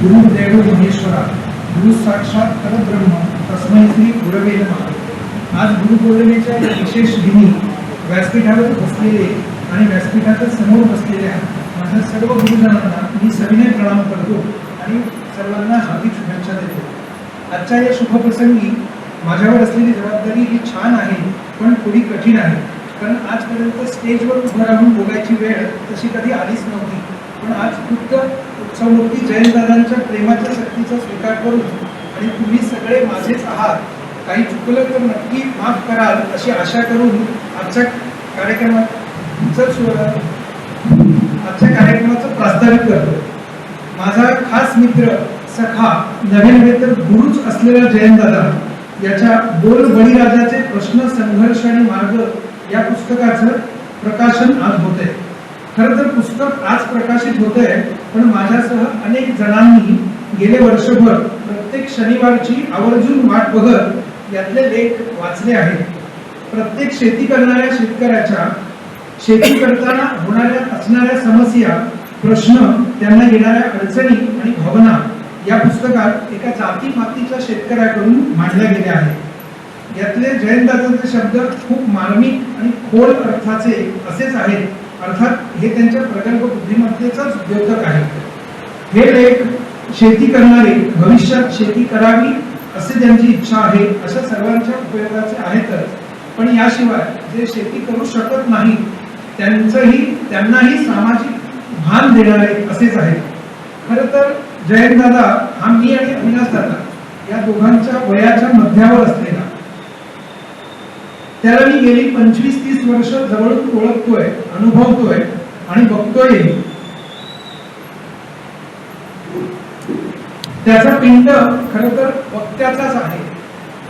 गुरुदेव महेश्वरा गुरु साक्षात परब्रह्म तस्मै श्री गुरवे नमः। आज गुरुपौर्णिमेच्या विशेष दिनी व्यासपीठावर बसलेले आणि व्यासपीठाच्या समोर बसलेल्या माझ्या सर्व गुरुजनांना मी सविनय प्रणाम करतो आणि सर्वांना हार्दिक शुभेच्छा देतो। आजच्या या शुभप्रसंगी माझ्यावर असलेली जबाबदारी ही छान आहे पण थोडी कठीण आहे, कारण आजपर्यंत स्टेजवर उभं राहून बोलायची वेळ तशी कधी आलीच नव्हती। पण आज खुद्द उत्सवमूर्ती जयंतदादांच्या प्रेमाच्या शक्तीचा स्वीकार करून आणि तुम्ही सगळे माझेच आहात, काही चुकलं तर नक्की माफ कराल अशी आशा करून आजच्या कार्यक्रमाचं प्रास्ताविक करतो। माझा खास मित्र, सखा, नव्हे नव्हे तर गुरुच असलेला जयंतदादा याच्या बोल बळीराजाचे प्रश्न, संघर्ष आणि मार्ग या पुस्तकाचं प्रकाशन आज होत आहे। खरं तर पुस्तक आज प्रकाशित होत आहे, पण माझ्यासह अनेक जणांनी गेले वर्षभर प्रत्येक शनिवारची आवर्जून वाट बघत यातले लेख वाचले आहेत। प्रत्येक शेती करणाऱ्या शेतकऱ्याच्या शेती करताना असणाऱ्या समस्या, प्रश्न, त्यांना येणाऱ्या अडचणी आणि भावना या पुस्तकात एका जाती मातीच्या शेतकऱ्याकडून मांडल्या गेल्या आहेत। यातले जयंतदादांचे शब्द खूप मार्मिक आणि खोल अर्थाचे असेच आहेत, अर्थात हे त्यांच्या प्रगल्भ बुद्धिमत्तेचाच द्योतक आहे। हे लेख शेती करणारे भविष्यात शेती करावी असे त्यांची इच्छा आहे अशा सर्वांच्या उपयोगाचे आहेतच, पण याशिवाय जे शेती करू शकत नाही त्यांनाही सामाजिक भान देणारे असेच आहे। खरं तर जयंतदादा हा मी आणि अविनाश दादा या दोघांच्या वयाच्या मध्यावर असलेला, त्याला मी गेली 25-30 वर्ष जवळून ओळखतोय, अनुभवतोय आणि बघतोय। त्याचा पिंड खरं तर वक्त्याचाच आहे,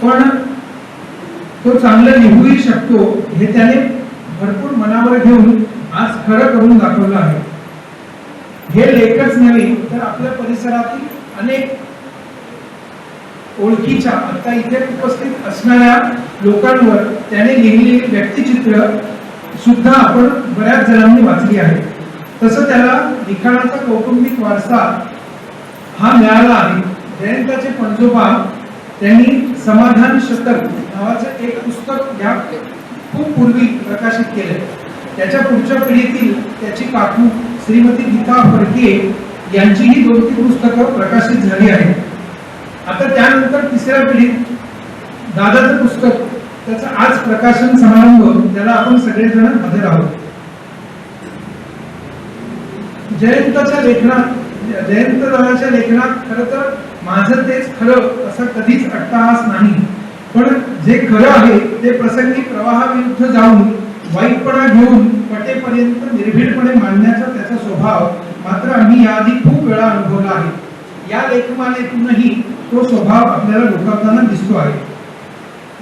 पण तो चांगलं लिहूही शकतो हे त्याने भरपूर मनावर घेऊन आज खरं करून दाखवलं आहे। हे लेखच नव्हे तर आपल्या परिसरातील अनेक ओळखीच्या आता इथे उपस्थित असणाऱ्या लोकांवर त्याने लिहिलेली व्यक्तिचित्र सुद्धा आपण बऱ्याच जणांनी वाचली आहे। तसं त्याला लिखाणाचा कौटुंबिक वारसा हा मिळाला आहे। जयंताचे पणजोबा त्यांनी समाधान शतक नावाचं एक पुस्तक या खूप पूर्वी प्रकाशित केले। त्याच्या पुढच्या पिढीतील त्याची काकू श्रीमती गीता फडके यांचीही 2-3 पुस्तकं प्रकाशित झाली आहेत। आता त्यानंतर तिसऱ्या पिढीत दादाचं पुस्तक, त्याचं आज प्रकाशन समारंभ, त्याला आपण सगळेजण हजर आहोत। जयंतदादाच्या लेखनात खरं तर माझं तेच खरं असं कधीच अट्टहास नाही, पण जे खरं आहे ते प्रसंगी प्रवाहाविरुद्ध जाऊन वाईटपणा घेऊन पटेपर्यंत निर्भीडपणे मांडण्याचा त्याचा स्वभाव मात्र आम्ही याआधी खूप वेळा अनुभवला आहे। या लेखमालेतूनही तो स्वभाव आपल्याला लोकांना दिसतो आहे।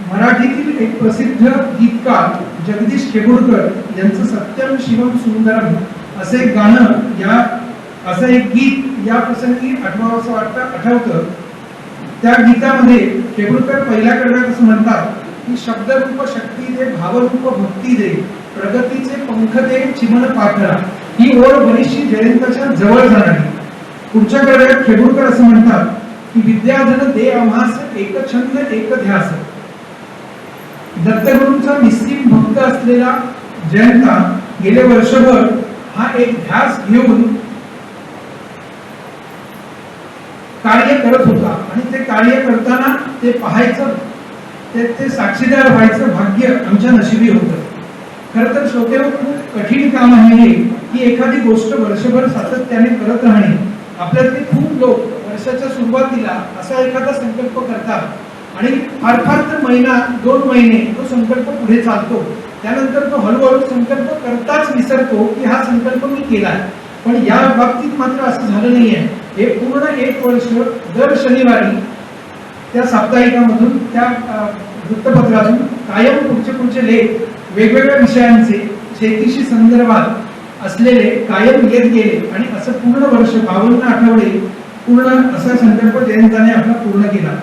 मराठीतील एक प्रसिद्ध गीतकार जगदीश केबुडकर यांचं सत्यम शिवम सुंदरम असे एक गाणं, असं एक गीत या प्रसंगी आठवतं। त्या गीतामध्ये केबुडकर पहिल्या कडव्यात असं म्हणतात की शब्दरूप शक्ती दे, भावरूप भक्ती दे, प्रगतीचे पंख दे, चिमण पाखरा, ही ओढ बरीचशी जयंताच्या जवळ जाणारी। पुढच्या कडव्यात केबुडकर असं म्हणतात की विद्याधन दे आम्हास, एक छंद एक ध्यास। दत्तगुरूंचा निस्सीम भक्त असलेला जयंता गेले वर्षभर हा एक ध्यास घेऊन कार्य करत होता आणि ते कार्य करताना ते पाहायचं, ते साक्षीदार व्हायचं भाग्य आमच्या नशिबी होतं। खरं तर श्रोतेहो, खूप कठीण काम आहे हे, की एखादी गोष्ट वर्षभर सातत्याने करत राहणे। आपल्यातले खूप लोक वर्षाच्या सुरुवातीला असा एखादा संकल्प करतात आणि फार फार तर महिना 2 महिने तो संकल्प पुढे चालतो, त्यानंतर तो हळूहळू संकल्प करताच विसरतो की हा संकल्प मी केलाय। पण या बाबतीत मात्र असं झालं नाहीये। हे पूर्ण 1 वर्ष दर शनिवारी त्या साप्ताहिकामधून, त्या वृत्तपत्रातून कायम पुढचे लेख वेगवेगळ्या विषयांचे शेतीशी संदर्भात असलेले कायम येत गेले आणि असं पूर्ण वर्ष 52 आठवडे पूर्ण असा संकल्प जयंताने आपला पूर्ण केला।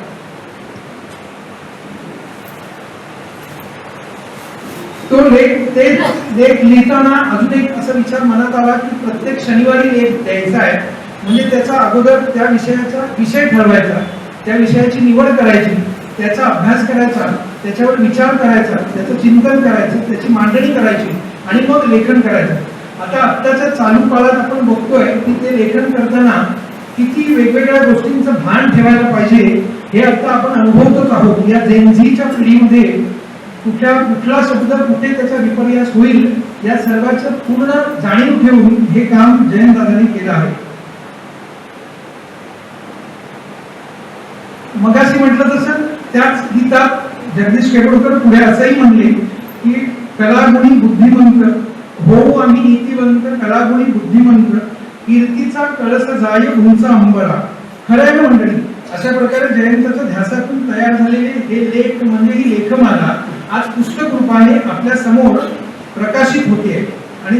तो लेख लिहिताना अजून एक असा विचार मनात आला की प्रत्येक शनिवारी लेख द्यायचा आहे, म्हणजे त्याचा अगोदर त्या विषयाचा विषय ठरवायचा, त्या विषयाची निवड करायची, त्याचा अभ्यास करायचा, त्याच्यावर विचार करायचा, त्याचं चिंतन करायचं, त्याची मांडणी करायची आणि मग लेखन करायचं. आता आत्ताच्या चालू काळात आपण बघतोय की ते लेखन करताना किती वेगवेगळ्या गोष्टींचं भान ठेवायला पाहिजे हे आता आपण अनुभवतच आहोत. या जेनझीच्या पिढीमध्ये कुठला शब्द कुठे त्याचा विपर्यास होईल या सर्वांचं पूर्ण जाणीव ठेवून हे काम जयंतदादांनी केलं आहे. मगाशी म्हटलं तसं त्याच गीतात जगदीश केळुरकर पुढे असंही म्हणले की कलागुणी बुद्धिमंत हो आम्ही नीतिवंत, कलागुणी बुद्धिमंत, कीर्तीचा कळस जाय उंच अंबरा. खरंय ना मंडळी, अशा प्रकारे जयंताच्या ध्यासातून तयार झालेले हे लेख म्हणजे ही लेखमाला आज पुस्तक रूपाने आपल्या समोर प्रकाशित होते आणि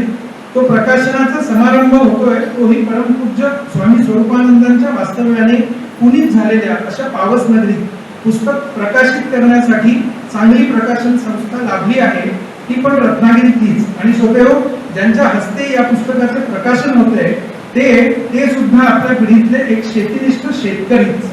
तो प्रकाशनाचा समारंभ होतोय तोही परमपूज्य स्वामी स्वरूपानंदांच्या वास्तव्याने पुनीत झालेल्या अशा पावस नगरीत. पुस्तक प्रकाशित करण्यासाठी चांगली प्रकाशन संस्था लाभली आहे, ती पण रत्नागिरीतलीच. आणि सोपेरो ज्यांच्या हस्ते या पुस्तकाचे प्रकाशन होते ते सुद्धा आपल्या पिढीतले एक शेतीनिष्ठ शेतकरीच.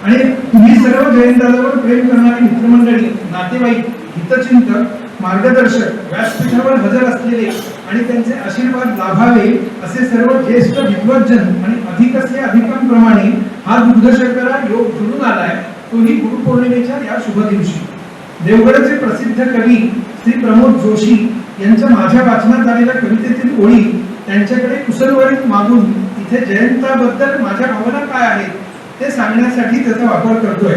आणि तुम्ही सर्व जयंतदादावर प्रेम करणारी मित्रमंडळी, नातेवाईक, हितचिंतक, मार्गदर्शक, व्यासपीठावर हजर असलेले आणि त्यांचे आशीर्वाद लाभावे असे सर्व ज्येष्ठ विद्वज्जन आणि अधिकस्य अधिकांप्रमाणे हा दुग्धशर्करा योग जुळून आलाय, तोही गुरुपौर्णिमेच्या या शुभ दिवशी. देवगडचे प्रसिद्ध कवी श्री प्रमोद जोशी यांच्या माझ्या वाचनात आलेल्या कवितेतील ओळी त्यांच्याकडे कुसलवरीत मागून इथे जयंताबद्दल माझ्या भावना काय आहेत ते सांगण्यासाठी त्याचा वापर करतोय.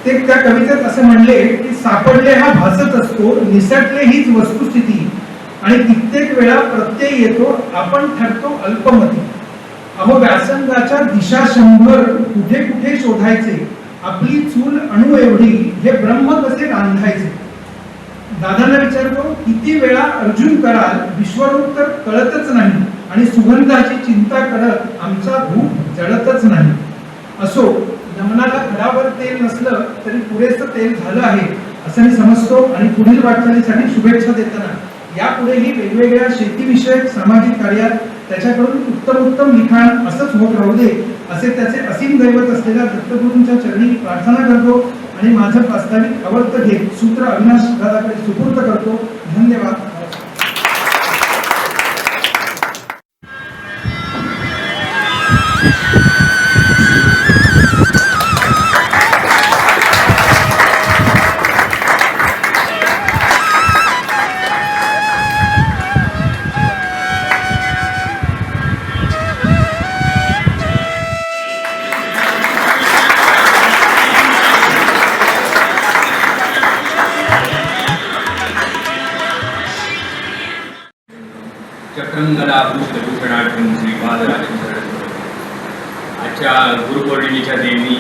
ते त्या कवितेत असे म्हणले की सापडले हा भासत असतो, निसटले हीच वस्तुस्थिती, आणि कित्येक वेळा प्रत्यय येतो आपण ठरतो अल्पमती. अहो व्यासंगाच्या दिशा 100 कुठे कुठे शोधायचे, आपली चूल अणु एवढी हे ब्रह्म कसे रांधायचे. दादांना विचारतो किती वेळा अर्जुन कराल विश्वरूप तर कळतच नाही, आणि सुगंधाची चिंता करत आमचा धूप जळतच नाही. असो नमनाला घरावर तेल नसलं तरी पुरेसं तेल झालं आहे असं मी समजतो. आणि पुढील वाटचालीसाठी शुभेच्छा देताना यापुढेही वेगवेगळ्या शेतीविषयक सामाजिक कार्यात त्याच्याकडून उत्तम लिखाण असंच होत राहू दे असे त्याचे असीम दैवत असलेल्या दत्तगुरूंच्या चरणी प्रार्थना करतो आणि माझं प्रास्ताविक आवर्त घेत सूत्र अविनाश दादाकडे सुपूर्द करतो. धन्यवाद. चक्रंगलाभूषणार्थं श्रीपादराजं शरणं. आजच्या गुरुपौर्णिमेच्या देवी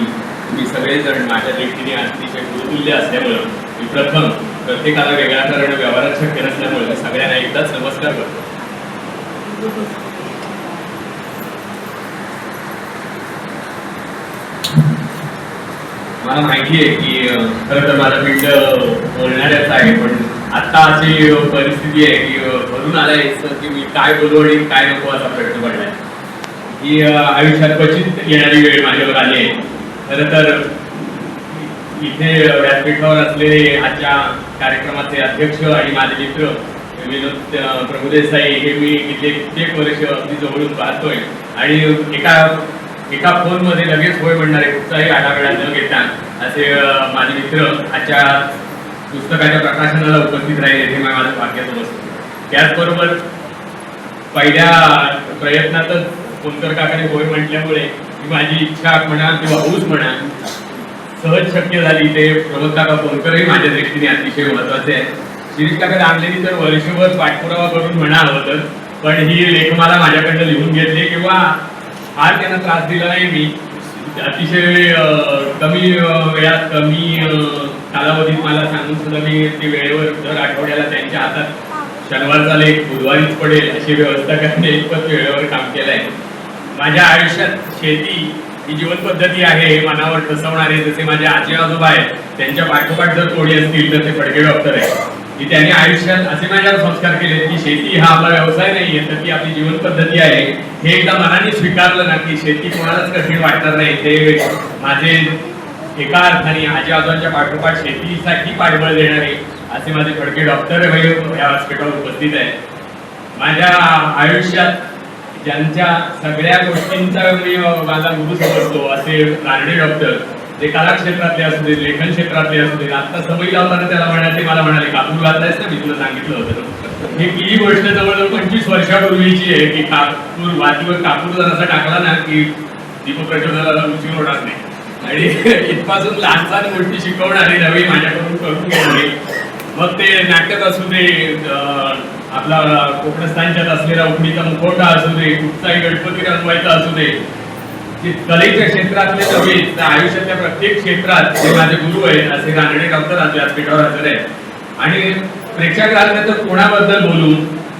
तुम्ही सगळेजण माझ्या दृष्टीने अतिशय गुरुतुल्य असल्यामुळं मी प्रथम प्रत्येकाला वेगळा करणं व्यवहारात शक्य नसल्यामुळे मी सगळ्यांना एकदाच नमस्कार करतो. मला माहिती आहे की खरं तर माझा पिंड बोलणाऱ्याच आहे, पण आता अशी परिस्थिती आहे की भरून आलाय की मी काय बोलू आणि काय नको असा प्रश्न पडलाय. ही आयुष्यात क्वचित येणारी वेळ माझ्यावर आली आहे. खरं तर इथे व्यासपीठावर असलेले आजच्या कार्यक्रमाचे अध्यक्ष आणि माझे मित्र विनोद प्रभुदेसाई हे मी इथे कित्येक वर्ष अगदी जवळून पाहतोय आणि एका फोनमध्ये लगेच होय म्हणणारे कुठचाही आढावेळा न घेता असे माझे मित्र आजच्या पुस्तकाच्या प्रकाशनाला उपस्थित राहिले हे माझं भाग्याचं असतं. त्याचबरोबर पहिल्या प्रयत्नातच कोणकर काकाने होय म्हटल्यामुळे माझी इच्छा म्हणा किंवा हौस म्हणा सहज शक्य झाली. ते प्रमोद काका कोणकरही माझ्या दृष्टीने अतिशय महत्वाचे आहे. शिरीष काका आणलेली तर वर्षभर पाठपुरावा करून म्हणा हवं तर, पण ही लेखमाला माझ्याकडनं लिहून घेतली किंवा फार त्यांना त्रास दिला नाही. मी अतिशय कमी वेळात कमी कालावधीत मला सांगून सुद्धा मी ती वेळेवर दर आठवड्याला त्यांच्या हातात शनिवारचा लेख बुधवारीच पडेल अशी व्यवस्था करणे इतपत वेळेवर काम केलं आहे. माझ्या आयुष्यात शेती ही जीवन पद्धती आहे हे मनावर ठसवणारे जसे माझे आजी आजोबा आहेत त्यांच्या पाठोपाठ जर कोणी असतील तर ते फडके डॉक्टर आहेत. की त्यांनी आयुष्यात असे माझ्यावर संस्कार केले की शेती हा आपला व्यवसाय नाहीये तर ती आपली जीवन पद्धती आहे. हे एकदा मनाने स्वीकारलं ना की शेती कोणालाच कठीण वाटणार नाही. ते माझे एका अर्थाने आजी आजोबांच्या पाठोपाठ शेतीसाठी पाठबळ देणारे असे माझे फडके डॉक्टर या व्यासपीठावर उपस्थित आहे. माझ्या आयुष्यात ज्यांच्या सगळ्या गोष्टींचा मी माझा गुरु समजतो असे रानडे डॉक्टर, जे कला क्षेत्रातले असू दे, लेखन क्षेत्रातले असू दे. आता सवयी लावताना त्याला म्हणाले, मला म्हणाले कापूर घातलायस ना, मी तुला सांगितलं होतं. ही गोष्ट जवळजवळ 25 वर्षापूर्वीची आहे की कापूर वातीवर कापूर जर असा टाकला ना की दीपप्रज्वलनाला रुची होणार नाही. आणि इथपासून लहान लहान गोष्टी शिकवणारे नवी माझ्याकडून करून घेणारे, मग ते नाटक असू दे, आपला कोकणस्थानच्यात असलेला उकडीचा मुखवटा असू दे, कुठचाही गणपती रंगवायचा असू दे, कलेच्या क्षेत्रातले नव्हे तर आयुष्यातल्या प्रत्येक क्षेत्रात जे माझे गुरु आहेत असे रानडे डॉक्टर आज व्यासपीठावर हजर आहेत. आणि प्रेक्षकांना तर कोणाबद्दल बोलू,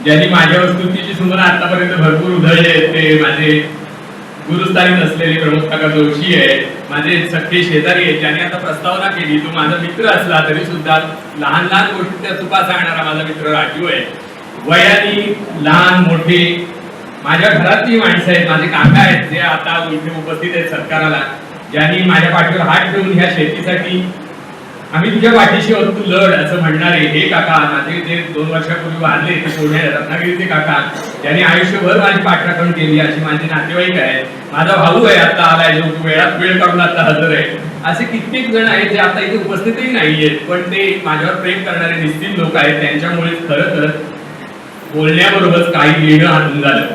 ज्यांनी माझ्या स्तुतीची सुमन आतापर्यंत भरपूर उधळले, ते माझे गुरुस्थानी नसलेले प्रमोद काका जोशी आहे, माझे सख्खे शेजारी आहेत, ज्यांनी आता प्रस्तावना केली. तो माझा मित्र असला तरी सुद्धा लहान लहान गोष्टी चुका सांगणारा माझा मित्र राजू आहे. वयाने लहान मोठे माझ्या घरातली माणसं आहेत, माझे काका आहेत जे आता इथे उपस्थित आहेत सत्काराला, ज्यांनी माझ्या पाठीवर हात ठेवून ह्या शेतीसाठी आम्ही तुझ्या पाठीशी आहोत, तू लढ असं म्हणणारे हे काका. माझे जे 2 वर्षापूर्वी वारले ते पुणे रत्नागिरीचे काका, त्यांनी आयुष्यभर माझी पाठराखण केली, अशी माझे नातेवाईक आहेत. माझा भाऊ आहे आता आलाय, जो वेळात वेळ काढून आता हजर आहे. असे कित्येक जण आहेत जे आता इथे उपस्थितही नाहीयेत, पण ते माझ्यावर प्रेम करणारे निश्चित लोक आहेत. त्यांच्यामुळे खरं तर बोलण्याबरोबरच काही लिहिणं हातून झालं.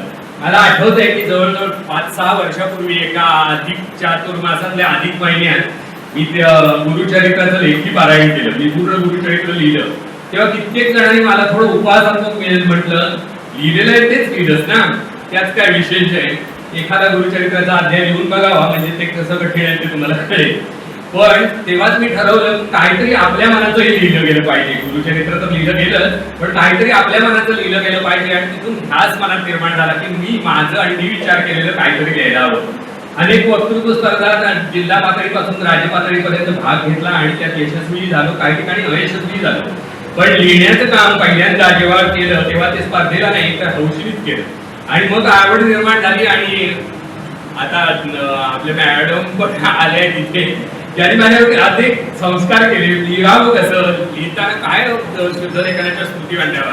मला आठवत आहे की जवळजवळ 5-6 वर्षापूर्वी एका अधिक चातुर्मासातल्या अधिक महिन्यात मी त्या गुरुचरित्राचं लेखी पारायण केलं. मी पूर्ण गुरुचरित्र लिहिलं. तेव्हा कित्येक जणांनी मला थोडं उपहासात्मक म्हटलं, लिहिलेलं आहे तेच लिहिलंस ना, त्यात काय विशेष आहे, एखादा गुरुचरित्राचा अध्याय लिहून बघावा म्हणजे ते कसं कठीण आहे ते तुम्हाला कळेल. पण तेव्हाच मी ठरवलं काहीतरी आपल्या मनाचंही लिहिलं गेलं पाहिजे. गुरुचरित्र तर लिहिलं गेलं, पण काहीतरी आपल्या मनाचं लिहिलं गेलं पाहिजे. आणि तिथून ध्यास मनात निर्माण झाला की मी माझं आणि मी विचार केलेलं काहीतरी लिहायला हवं. अनेक वक्तृत्व स्पर्धा जिल्हा पातळीपासून राज्य पातळीपर्यंत भाग घेतला आणि त्यात यशस्वी झालो, काही ठिकाणी अयशस्वी झालो. पण लिहिण्याचं काम पहिल्यांदा जेव्हा केलं तेव्हा ते स्पर्धेला नाही तर हौशीनेच केलं. आणि मग आवड निर्माण झाली. आणि आता आपले मॅडम पण आले तिथे, त्यांनी माझ्यावरती अधिक संस्कार केले. लिहावं कसं, लिहिताना काय शुद्धलेखनाच्या स्तुती मांडावा,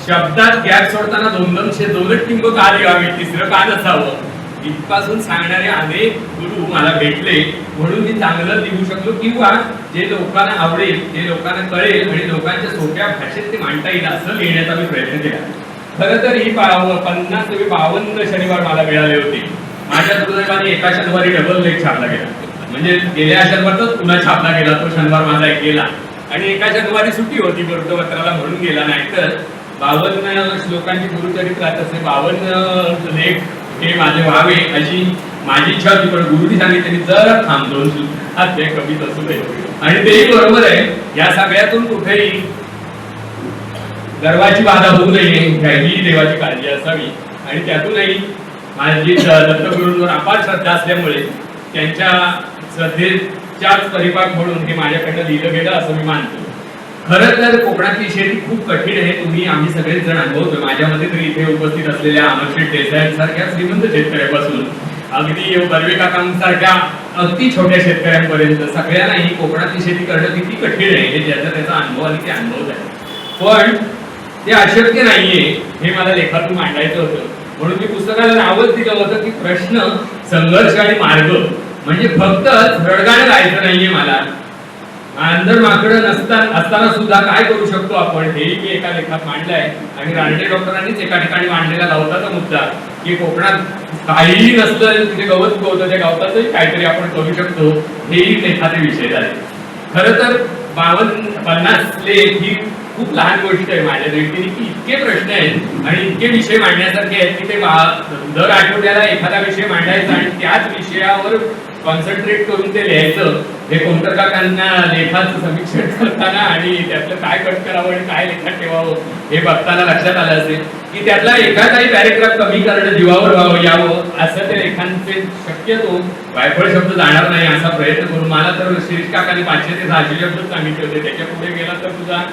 शब्दात गॅप सोडताना 2-2 टिंब का लिहावे, तिसरं का नसावं, इथपासून सांगणारे अनेक गुरु मला भेटले. म्हणून मी चांगलं लिहू शकलो किंवा जे लोकांना आवडेल, जे लोकांना कळेल आणि लोकांच्या सोप्या भाषेत ते मांडता येईल असं लिहिण्याचा मी प्रयत्न केला. खरं तर ही 52 शनिवार मला मिळाले होते. माझ्या दुर्दैवाने एका शनिवारी डबल लेख छापला गेला. म्हणजे गेल्या शनिवारचाच पुन्हा छापला गेला, तो शनिवार माझा एक गेला. आणि एका शनिवारी सुट्टी होती वृत्तपत्राला म्हणून गेला. नाहीतर 52 श्लोकांची गुरुचरित्रात असे 52 लेख हे माझे व्हावे अशी माझी इच्छा होती. पण गुरुनी सांगितले की जरा थांब, 2 अध्याय कमीच असू दे. आणि तेही बरोबर आहे. या सगळ्यातून कुठेही गर्वाची बाधा होऊ नये ही देवाची काळजी असावी. आणि त्यातूनही माझी दत्तगुरूंवर अपार श्रद्धा असल्यामुळे त्यांच्या श्रद्धेच्याच परिपाक म्हणून हे माझ्याकडनं लिहिलं गेलं असं मी मानतो. खरं तर कोकणातली शेती खूप कठीण आहे. आम्ही सगळेच जण अनुभवतो. माझ्यामध्ये तरी इथे उपस्थित असलेल्या अमरशेठ देसाईंसारख्या श्रीमंत शेतकऱ्यापासून अगदी बर्वे काकांसारख्या अगदी छोट्या शेतकऱ्यांपर्यंत सगळ्यांनाही कोकणातली शेती करणं किती कठीण आहे हे ज्याचा त्याचा अनुभव आणि ते अनुभवत आहे. पण ते अशक्य नाहीये हे मला लेखातून मांडायचं होतं. म्हणून मी पुस्तकाला नावच दिलं होतं की प्रश्न, संघर्ष आणि मार्ग. म्हणजे फक्त रडगाणं गायचं नाहीये मला, अंधर माकडं असताना सुद्धा काय करू शकतो आपण हेही मी एका लेखात मांडलंय. आणि रानडे डॉक्टरांनीच एका ठिकाणी मांडलेला गवताचा मुद्दा की कोकणात काहीही नसलं तिथे गवत उगवतं, त्या गवताचंही काहीतरी आपण करू शकतो, हेही लेखाचे विषय झाले. खरं तर 52-50 लेख ही खूप लहान गोष्ट आहे माझ्या दृष्टीने की इतके प्रश्न आहेत आणि इतके विषय मांडण्यासारखे आहेत की ते दर आठवड्याला एखादा विषय मांडायचा आणि त्याच विषयावर कॉन्सन्ट्रेट करून ते लिहायचं. हे कोणतर काकांना लेखाचं समीक्षण करताना आणि त्यातलं काय कट करावं आणि काय लेखात ठेवावं हे बघताना लक्षात आलं असेल की त्यातला एखादाही पॅरेग्राफ कमी करणं जीवावर व्हावं यावं असं ते लेखांचे शक्यतो वायफळ शब्द जाणार नाही असा प्रयत्न करून. मला तर शिरीष काकांनी 500 ते 600 शब्द सांगितले होते, त्याच्या पुढे गेला तर तुझा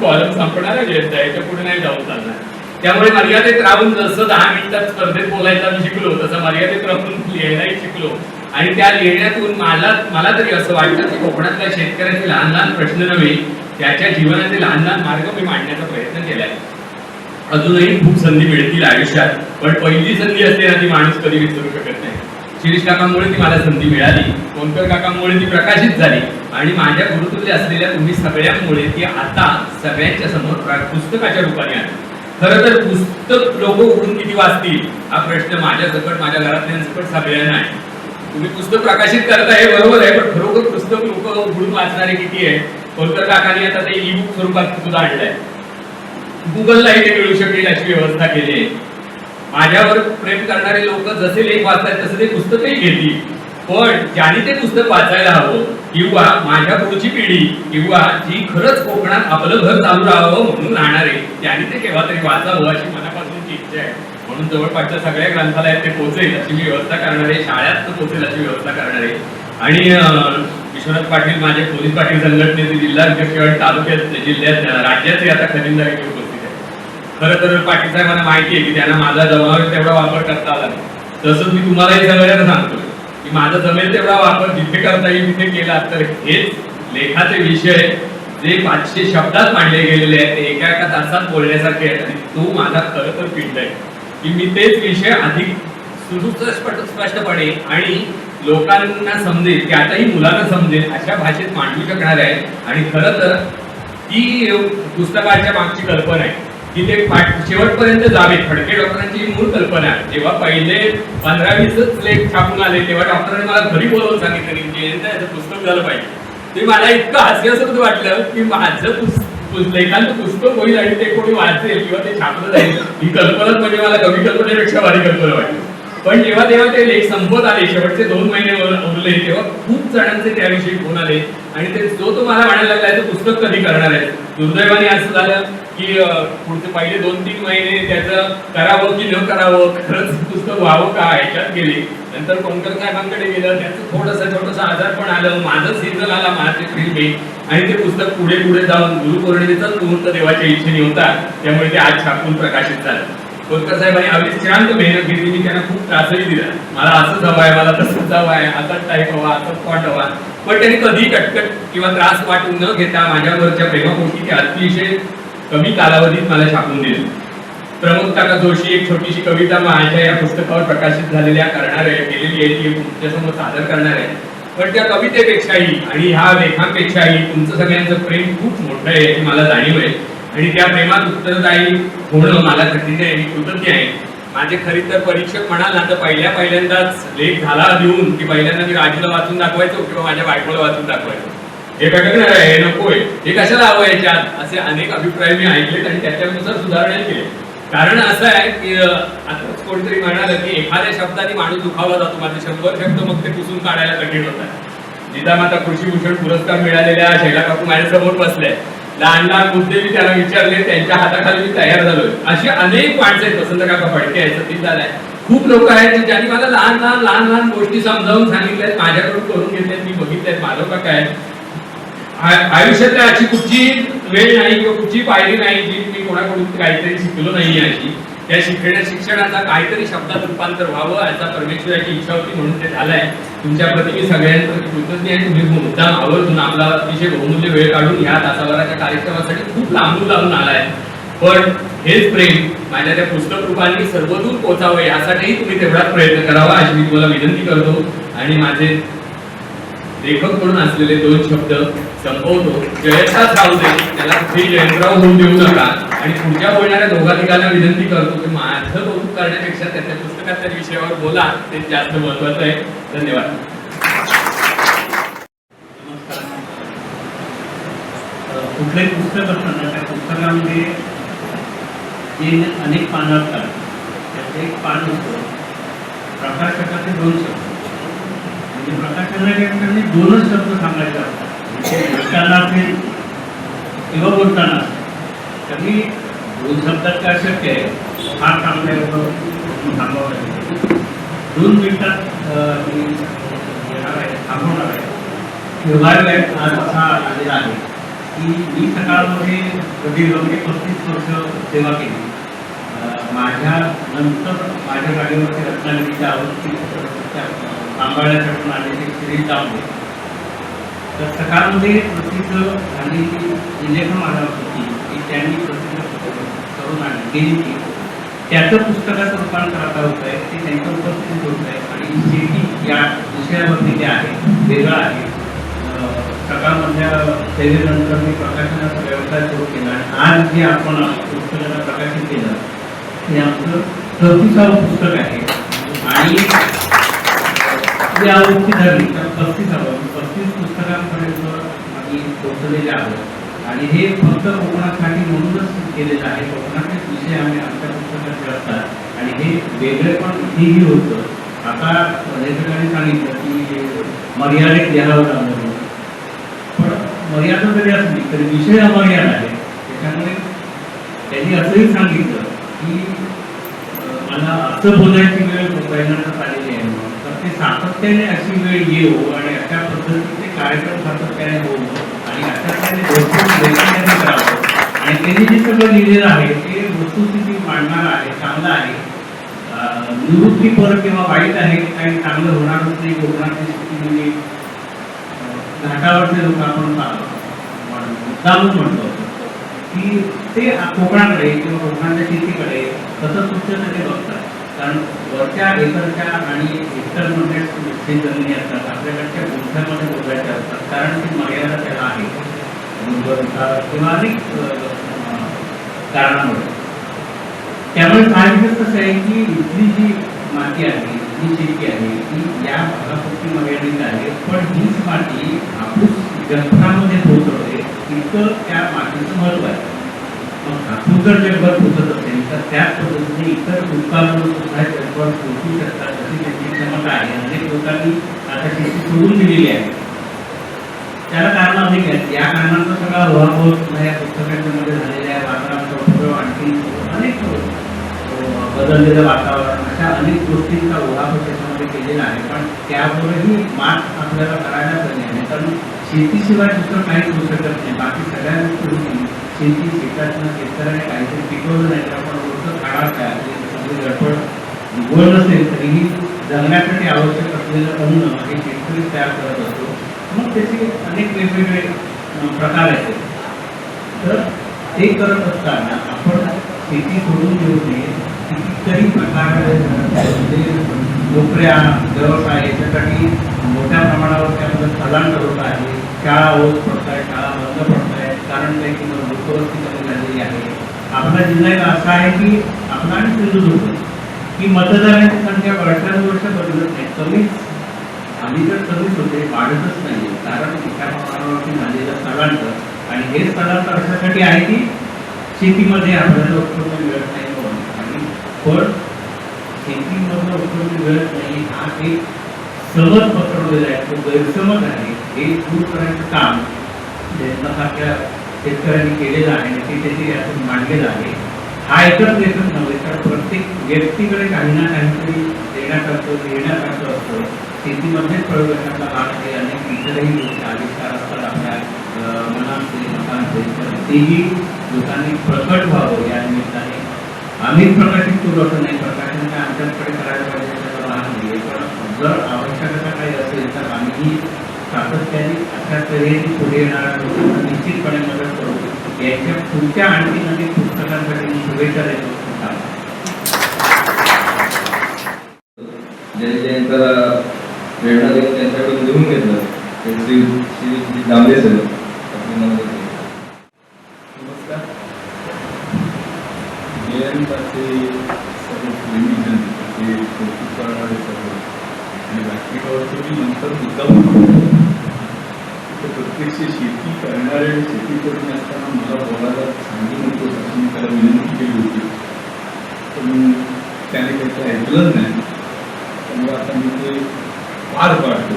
कॉलम संपणारच येत आहे, याच्या पुढे नाही जाऊन चालणार. त्यामुळे मर्यादित राहून जसं 10 मिनिटात स्पर्धेत बोलायला मी शिकलो तसं मर्यादित राहून लिहायलाही शिकलो. आणि त्या लिहिण्यातून मला तरी असं वाटतं की कोकणातल्या शेतकऱ्याचे लहान लहान प्रश्न नव्हे, त्याच्या जीवनाचे लहान लहान मार्ग मी मांडण्याचा प्रयत्न केलाय. अजूनही खूप संधी मिळतील आयुष्यात, पण पहिली संधी असते ना ती माणूस कधी विसरू शकत नाही. शिरीष काकांमुळे ती मला संधी मिळाली, कोणकर काकांमुळे ती प्रकाशित झाली, आणि माझ्या गुरुतुल्य असलेल्या तुम्ही सगळ्यांमुळे ती आता सगळ्यांच्या समोर पुस्तकाच्या रूपाने आली. खरं तर पुस्तक लोक उघडून किती वाचतील हा प्रश्न माझ्या सकट, माझ्या घरातल्यांसकट सगळ्यांना आहे. तुम्ही पुस्तक प्रकाशित करताय हे बरोबर आहे, पण खरोखर पुस्तक लोक उघडून वाचणारे किती आहे? कोणकर काकांनी आता ते ई-बुक स्वरूपात सुद्धा आणलंय. गुगललाही ते मिळू शकेल अशी व्यवस्था केली आहे. माझ्यावर प्रेम करणारे लोक जसे लेख वाचतात तसे ते पुस्तकही घेतील, पण ज्यांनी ते पुस्तक वाचायला हवं किंवा माझ्या पुढची पिढी किंवा जी खरंच कोकणात आपलं घर चालू राहावं म्हणून राहणारे त्यांनी ते केव्हा तरी वाचावं अशी मनापासूनची इच्छा आहे. म्हणून जवळपासच्या सगळ्या ग्रंथालयात ते पोहोचेल अशी मी व्यवस्था करणार आहे, शाळेत पोहोचेल अशी व्यवस्था करणार आहे. आणि विश्वनाथ पाटील माझे पोलीस पाटील संघटनेचे जिल्हाध्यक्ष आणि तालुक्यात जिल्ह्यात राज्याचे आता खजिनदारी उपस्थित आहे. खरं तर पाटील साहेबांना माहिती आहे की त्यांना माझा जमावर तेवढा वापर करता आला नाही. तसंच मी तुम्हालाही सगळ्यांना सांगतोय की माझा जमेल तेवढा वापर जिथे करता येईल तिथे केला, तर हेच लेखाचे विषय जे 500 शब्दात मांडले गेलेले आहेत ते एका एका तासात बोलण्यासारखे आहेत. आणि तो माझा खरं तर पिंड आहे की मी तेच विषय अधिक स्पष्टपणे आणि लोकांना समजेल, त्यातही मुलांना समजेल अशा भाषेत मांडू शकणार आहे. आणि खरं तर ती पुस्तकाच्या मागची कल्पना आहे की ते शेवटपर्यंत जावे. फडके डॉक्टरांची ही मूळ कल्पना आहे. जेव्हा पहिले 15-20 लेख छापून आले तेव्हा डॉक्टरांनी मला घरी बोलवून सांगितलं की याचं पुस्तक झालं पाहिजे. ते मला इतकं हास्यास्पद वाटलं की माझं लेखांचं पुस्तक होईल आणि ते कोणी वाचेल किंवा ते छापलं जाईल ही कल्पनाच म्हणजे मला कमी कल्पनेपेक्षा भारी कल्पना वाटली. पण जेव्हा ते लेख संपत आले, शेवटचे 2 महिने उरले, तेव्हा खूप जणांचे त्याविषयी फोन आले आणि ते जो तो मला म्हणायला लागला ते पुस्तक कधी करणार आहे. दुर्दैवाने असं झालं की पुढचे पहिले 2-3 महिने त्याचं करावं की न करावं, खरंच पुस्तक व्हावं का ह्याच्यात गेले. नंतर कोणकर साहेबांकडे गेलं, त्याचं छोटंसं आजारपण आलं, माझं सीझन आला, माझे फिल्म आणि ते पुस्तक पुढे जाऊन गुरुपौर्णिमेचाच मुहूर्त देवाच्या इच्छेने होता, त्यामुळे ते आज छापून प्रकाशित झालं. कोणकर साहेबांनी अविश्रांत मेहनत घेतली. मी त्यांना खूप त्रासही दिला, मला असंच हवं आहे, मला तसंच हवं आहे, असाच टाईप हवा, असाच फॉन्ट हवा. पण त्यांनी कधी कटकट किंवा त्रास वाटून न घेता माझ्यावरच्या प्रेमापोटी ते अतिशय कमी कालावधीत मला छापून दिले. प्रमोद काका जोशी एक छोटीशी कविता माझ्या या पुस्तकावर प्रकाशित झालेल्या करणार आहे, केलेली आहे, ती तुमच्यासमोर सादर करणार आहे. पण त्या कवितेपेक्षाही आणि ह्या लेखांपेक्षाही तुमचं सगळ्यांचं प्रेम खूप मोठं आहे याची मला जाणीव आहे. आणि त्या प्रेमात उत्तरदायी होणं मला कठीण आहे, मी कृतज्ञ आहे. माझे खरी तर परीक्षक म्हणाल ना तर पहिल्यांदाच लेख झाला लिहून की पहिल्यांदा मी राजूला वाचून दाखवायचो किंवा माझ्या बायकोला वाचून दाखवायचो. हे बघणार आहे, हे नकोय, हे कशाला हवं याच्यात, असे अनेक अभिप्राय मी ऐकलेत आणि त्याच्यानुसार सुधारणा केली. कारण असं आहे की आता कोणीतरी म्हणाल की एखाद्या शब्दाने माणूस दुखावला जातो, माझे 100 शब्द मग ते पुसून काढायला कठीण होतात. जिजामाता कृषीभूषण पुरस्कार मिळालेल्या शैला काकू माझ्यासमोर बसल्या, लहान लहान मुद्दे मी त्याला विचारले, त्यांच्या हाताखाली मी तयार झालोय. अशी अनेक माणसं आहेत, वसंत काका फडके आहे, सतीश झालाय, खूप लोक आहेत ज्यांनी मला लहान लहान गोष्टी समजावून सांगितल्यात, माझ्याकडून करून घेतल्यात, मी बघितल्यात. माधव काका आहे, आयुष्यातल्या अशी कुठची वेळ नाही किंवा कुठची पायरी नाही जी मी कोणाकडून काहीतरी शिकलो नाही अशी. त्या शिक्षणाचा काहीतरी शब्दात रूपांतर व्हावं याचा परमेश्वराची इच्छा होती, म्हणून ते झालंय. तुमच्या प्रति मी सगळ्यांप्रती कृतज्ञ आहे. तुम्ही मुद्दाम आवर्जून आपला अतिशय बहुमूल्य वेळ काढून ह्या तासाभराच्या कार्यक्रमासाठी खूप लांबून आलाय. पण हेच प्रेम माझ्या त्या पुस्तक रूपांनी सर्वदूर पोहोचावं यासाठीही तुम्ही तेवढाच प्रयत्न करावा अशी मी तुम्हाला विनंती करतो. आणि माझे लेखक म्हणून असलेले 2 शब्द संपवतो. जयंतराव राहू दे, त्याला कुठेही जयंतराव होऊन देऊ नका. आणि पुढच्या बोलणाऱ्या दोघांना विनंती करतो की माझं कौतुक करण्यापेक्षा त्याच्या पुस्तकाच्या विषयावर बोला, ते जास्त महत्वाचं आहे. धन्यवाद. कुठलंही पुस्तक असताना त्या पुस्तकामध्ये जे अनेक पानं असतात त्यात एक पान असतं प्रकाशकाचे 2 शब्द. म्हणजे प्रकाशकाने 2च शब्द सांगायचे असतात. लिहिताना असेल किंवा बोलताना तरी 2 शब्दात काय शक्य आहे, फार चांगलं एवढं थांबावं लागेल. 2 मिनिटात येणार आहे, थांबवणार आहे. आज असा आलेला आहे की मी सकाळमध्ये कधी म्हणजे 35 वर्ष सेवा केली. माझ्या नंतर माझ्या गाडीवरती रत्नागिरीच्या आवृत्ती सांभाळण्यासाठी आलेले श्री तांबे, तर सकाळमध्ये प्रसिद्ध झालेली जिल्ह्यातून मला होती की त्यांनी प्रसिद्ध करून आणली केली की त्याचं पुस्तकाचं रूपांतर आता होत आहे, ते त्यांच्या उपस्थितीत होत आहे. आणि शेती या विषयावरती जे आहे वेगळं आहे. सकाळमधल्या सेवेनंतर मी प्रकाशनाचा व्यवसाय सुरू केला आणि आज जे आपण पुस्तकाला प्रकाशित केलं हे आमचं 34वं पुस्तक आहे. आणि जी आवृत्ती धरली तर 35 पुस्तकांपर्यंत आम्ही पोहोचलेले आहोत. आणि हे फक्त कोकणासाठी म्हणूनच केलेलं आहे. कोकणाचेच विषय आम्ही आमच्या पुस्तकात असतात आणि हे वेगळे पण इथेही होतं. आता लेखकांनी सांगितलं की मर्यादित लिहावं लागलं, पण मर्यादा जरी असली तरी विषय अमर्याद आहे. त्याच्यामुळे त्यांनी असंही सांगितलं की मला असं बोलायची वेळ पहिल्यांदाच आलेली आहे, तर ते सातत्याने अशी वेळ येऊ आणि अशा पद्धतीचे कार्यक्रम सातत्याने होऊ आणि अशाप्रकारे वस्तुस्थिती करावं. आणि त्यांनी जे सगळं लिहिलेलं आहे ते वस्तुस्थिती मांडणार आहे, चांगलं आहे. निवृत्तीपर किंवा वाईट आहे, काही चांगलं होणारच नाही. कोकणातली स्थिती म्हणजे घाटावरचे लोक आपण मुद्दामच म्हणतो की ते कोकणाकडे किंवा कोकणाच्या शेतीकडे तसं तुच्छतेने बघतात. कारण वरच्या एकरच्या आणि हेक्टरमध्ये जे जमिनी असतात आपल्याकडच्या गुंठ्यामध्ये बघायच्या असतात, कारण ती मर्यादा त्याला आहे किंवा अनेक कारणामुळे. त्यामुळे साहजिकच कसं आहे की इथली जी माती आहे, जी शेती आहे ती या भागापुरती मर्यादित आहे. पण हीच माती हापूस जगभरामध्ये पोहोचवते, इतकं त्या मातीचं महत्व आहे. मग हापूस जर जगभर पोहोचत असेल तर त्याच पद्धतीने इतर उत्पादनं सुद्धा जगभर पोहोचू शकतात अशी त्याची क्षमता आहे. अनेक लोकांनी आता शेती सोडून दिलेली आहे. त्याला कारण अनेक आहेत. या कारणांचा सगळा उहापोह या पुस्तकाच्या मध्ये झालेल्या आहे. वातावरणाचा आणखी अनेक बदललेलं वातावरण, अशा अनेक गोष्टींचा उहापोह त्याच्यामध्ये केलेला आहे. पण त्यावरही मात आपल्याला करायला पाहिजे आहे, कारण शेतीशिवाय दुसरं काहीच होऊ शकत नाही. बाकी सगळ्या गोष्टी शेती शेतातनं शेतकऱ्याने काहीतरी पिकवलं नाही तर आपण रोजचं खाणार काय, सगळी गडबड गोळ नसेल तरीही जगण्यासाठी आवश्यक असलेलं अन्न हे शेतकरी तयार करत असतो. मग त्याचे अनेक वेगवेगळे प्रकार आहेत. तर ते करत असताना आपण शेती सोडून देऊ नये. कितीतरी प्रकार म्हणजे नोकऱ्या, व्यवसाय याच्यासाठी मोठ्या प्रमाणावर त्यामध्ये स्थलांतर होत आहे. शाळा ओस पडत आहे, शाळा बंद पडत आहेत, कारण काही लोकवस्ती कमी झालेली आहे. आपला जिल्हा असा आहे की आपला आणि सिंधुदुर्ग की मतदारांची संख्या वर्षानुवर्ष बदलत नाही, कमीच आधी तर कमीच होते, वाढतच नाही. कारण त्या प्रमाणावरती झालेलं स्थलांतर आणि हे स्थलांतर अशासाठी आहे की शेतीमध्ये आपल्याला उत्पन्न मिळत नाही आणि पण शेतीमधलं उत्पन्न मिळत नाही हा एक समज पसरवलेला आहे, तो गैरसमज आहे. हे दूर करायचं काम जनतासारख्या शेतकऱ्यांनी केलेलं आहे आणि ते त्याचे यातून मांडलेलं आहे. हा एकच लेखक नव्हे तर प्रत्येक व्यक्तीकडे काही ना काहीतरी देण्यासारखं लिहिण्यासारखं असतं. शेतीमध्येच प्रयोगाचा भाग आहे. अनेक इतरही गोष्टी आविष्कार असतात आपल्या मनातले मतांचे, तर तेही लोकांनी प्रकट व्हावं या निमित्ताने. आम्हीच प्रकाशित करू असं नाही, प्रकाशन काय आमच्याकडे करायला पाहिजे त्याचा भाग नाही. पण जर आवश्यकता काही असेल तर आम्हीही सातत्याने अशा तऱ्हेने पुढे येणाऱ्या लोकांना निश्चितपणे मदत करू. याच्या पुढच्या आणखी अनेक पुस्तकांसाठी मी शुभेच्छा देतो. ज्यांच्या प्रेरणा देऊन त्यांच्याकडून लिहून घेतलं ते श्री दामले सर. नमस्कार. जयंताचे सर्व प्रेमी जन ते कौतुक करणारे सर्व आणि व्यासपीठावरचं मी नंतर मुद्दाम प्रत्यक्ष शेती करणारे आणि शेती करून असताना मला बोलायला सांगू नको अशी मी त्याला विनंती केली होती, पण त्याने काही ऐकलं नाही. त्यामुळे आता मी ते पार पाडतो.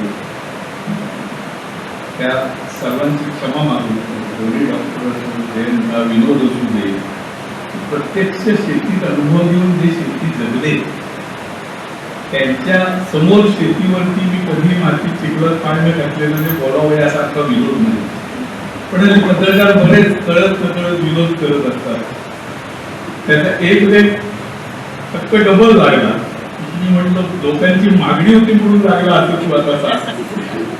त्या सर्वांची क्षमा मागतो. दोन्ही डॉक्टर असू जयंत, विनोद असू दे, प्रत्यक्ष शेतीत अनुभव घेऊन जे शेती जगले त्यांच्या समोर शेतीवरती मी कधी माती चिखलात पाय न घातलेलं ते बोलावं यासारखा विरोध नाही. पण हल्ली पत्रकार बरेच कळत नकळत विनोद करत असतात. त्याचा एक वेग फक्त डबल लागला. मी म्हटलं लोकांची मागणी होती म्हणून लागला असं किंवा तसा,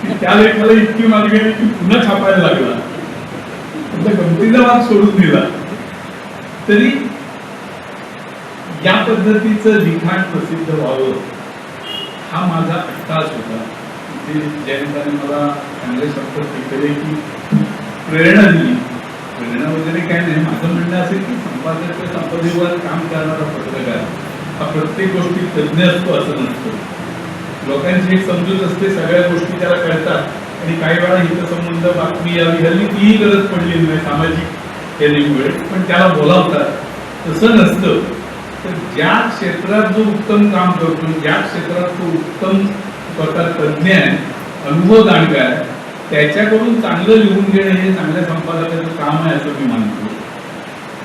की त्या लेखाला इतकी मागणी आली की पुन्हा छापायला लागला. गमतीचा भाग सोडून दिला. तरी या पद्धतीचं लिखाण प्रसिद्ध व्हावं हा माझा अट्टास होता. ते जयंताने मला चांगले शब्द शिकवले की प्रेरणा दिली. प्रेरणा वगैरे काय नाही. माझं म्हणणं असेल की संपादकीय काम करणारा पत्रकार हा प्रत्येक गोष्टीत तज्ञ असतो असं नसतं. लोकांची एक समजूत असते, सगळ्या गोष्टी त्याला कळतात आणि काही वेळा हितसंबंध बातमी यावी हल्ली तीही गरज पडली नाही सामाजिक हेल्लीमुळे, पण त्याला बोलावतात. तसं नसतं. तर ज्या क्षेत्रात जो उत्तम काम करतो, ज्या क्षेत्रात तो उत्तम स्वतः तज्ञ आहे, अनुभव जाणकार आहे, त्याच्याकडून चांगलं लिहून घेणं हे चांगल्या संपादकाचं काम आहे असं मी मानतो.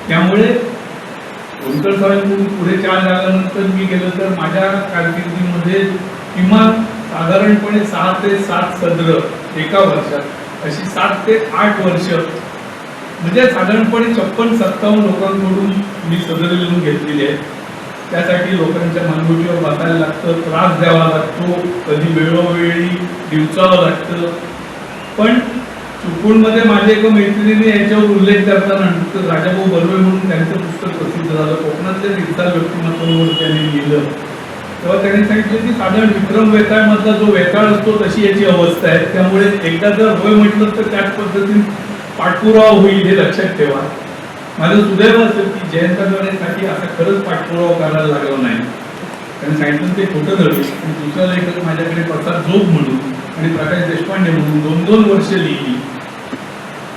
त्यामुळे कोणकर साहेबांकडून पुढे 4 झाल्यानंतर मी गेलो तर माझ्या कारकिर्दीमध्ये किमान साधारणपणे 6 ते 7 सदर एका वर्षात, अशी 7 ते 8 वर्ष म्हणजे साधारणपणे 56-57 लोकांकडून मी सदर लिहून घेतलेली आहे. त्यासाठी लोकांच्या मानगुटीवर बसायला लागतं, त्रास द्यावा लागतो, कधी वेळोवेळी दिवसावं लागतं. पण चिपळूणमध्ये माझ्या एका मैत्रिणीने याच्यावर उल्लेख करताना राजाभाऊ बर्वे म्हणून त्यांचं पुस्तक प्रसिद्ध झालं, कोकणातल्या तीर्थाल व्यक्तिमत्वावर त्यांनी लिहिलं. तेव्हा त्यांनी सांगितलं की साधारण विक्रम वेताळमधला जो वेताळ असतो तशी याची अवस्था आहे. त्यामुळे एकदा जर होय म्हटलं तर त्याच पद्धतीने पाठपुरावा होईल हे लक्षात ठेवा. माझं सुदैव असेल की जयंतासाठी असा खरंच पाठपुरावा करायला लागला नाही. त्यांनी सांगितलं ते खोटं नव्हे. पण दुसरा लेखक माझ्याकडे प्रसाद जोग म्हणून आणि प्रकाश देशपांडे म्हणून 2-2 वर्ष लिहिली,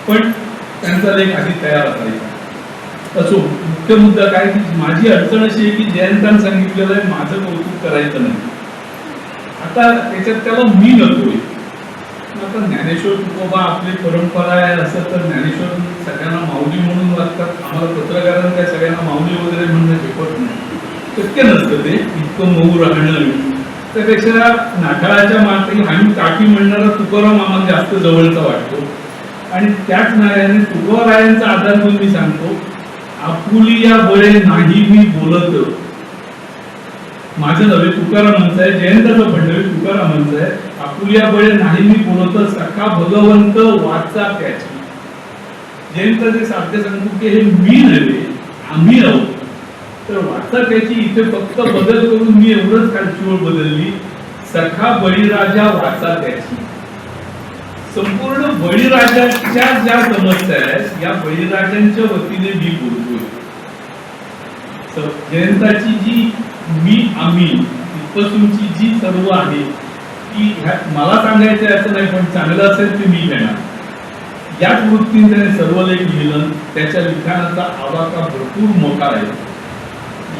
पण त्यांचा लेख आधी तयार असायचा. असो, मुख्य मुद्दा काय की माझी अडचण अशी आहे की जयंतांनी सांगितलेलं आहे माझं कौतुक करायचं नाही. आता त्याच्यात त्याला मी नकोय. आता ज्ञानेश्वर तुकोबा आपली परंपरा आहे असं तर ज्ञानेश्वर सगळ्यांना माऊली म्हणून वाटतात. आम्हाला पत्रकारांना त्या सगळ्यांना माऊली वगैरे म्हणणं झेपत नाही, शक्य नसतं ते इतकं मऊ राहणं. त्यापेक्षा नाठाळाच्या माती आणि काठी म्हणणारा तुकाराम आम्हाला जास्त जवळचा वाटतो. आणि त्याच नाऱ्याने तुकोबारायांचा आधार म्हणून मी सांगतो, आपुलिया बळे नाही मी बोलत. माझं नव्हे, तुकारामांचं आहे. जयंताचं म्हणणं तुकारामांचं आहे. आपुलिया बळे नाही मी बोलत, सखा भगवंत वाचा त्याची. जयंताचे साध्य सांगतो की हे मी नव्हे, आम्ही आहोत. तर वाचा त्याची इथे फक्त बदल करून मी एवढंच खालची ओळ बदलली, सखा बळीराजा वाचा त्याची. संपूर्ण बळीराजाच्या ज्या समस्या आहेत या बळीराजांच्या वतीने मी बोलतोय. जयंताची जी मी आम्ही इथपासूनची जी सर्व आहे ती मला सांगायचं असं नाही, पण चांगलं असेल ते मी घेणार. याच वृत्तीने त्याने सर्व लेख लिहिलं. त्याच्या लिखाणाचा आवाका भरपूर मोठा आहे.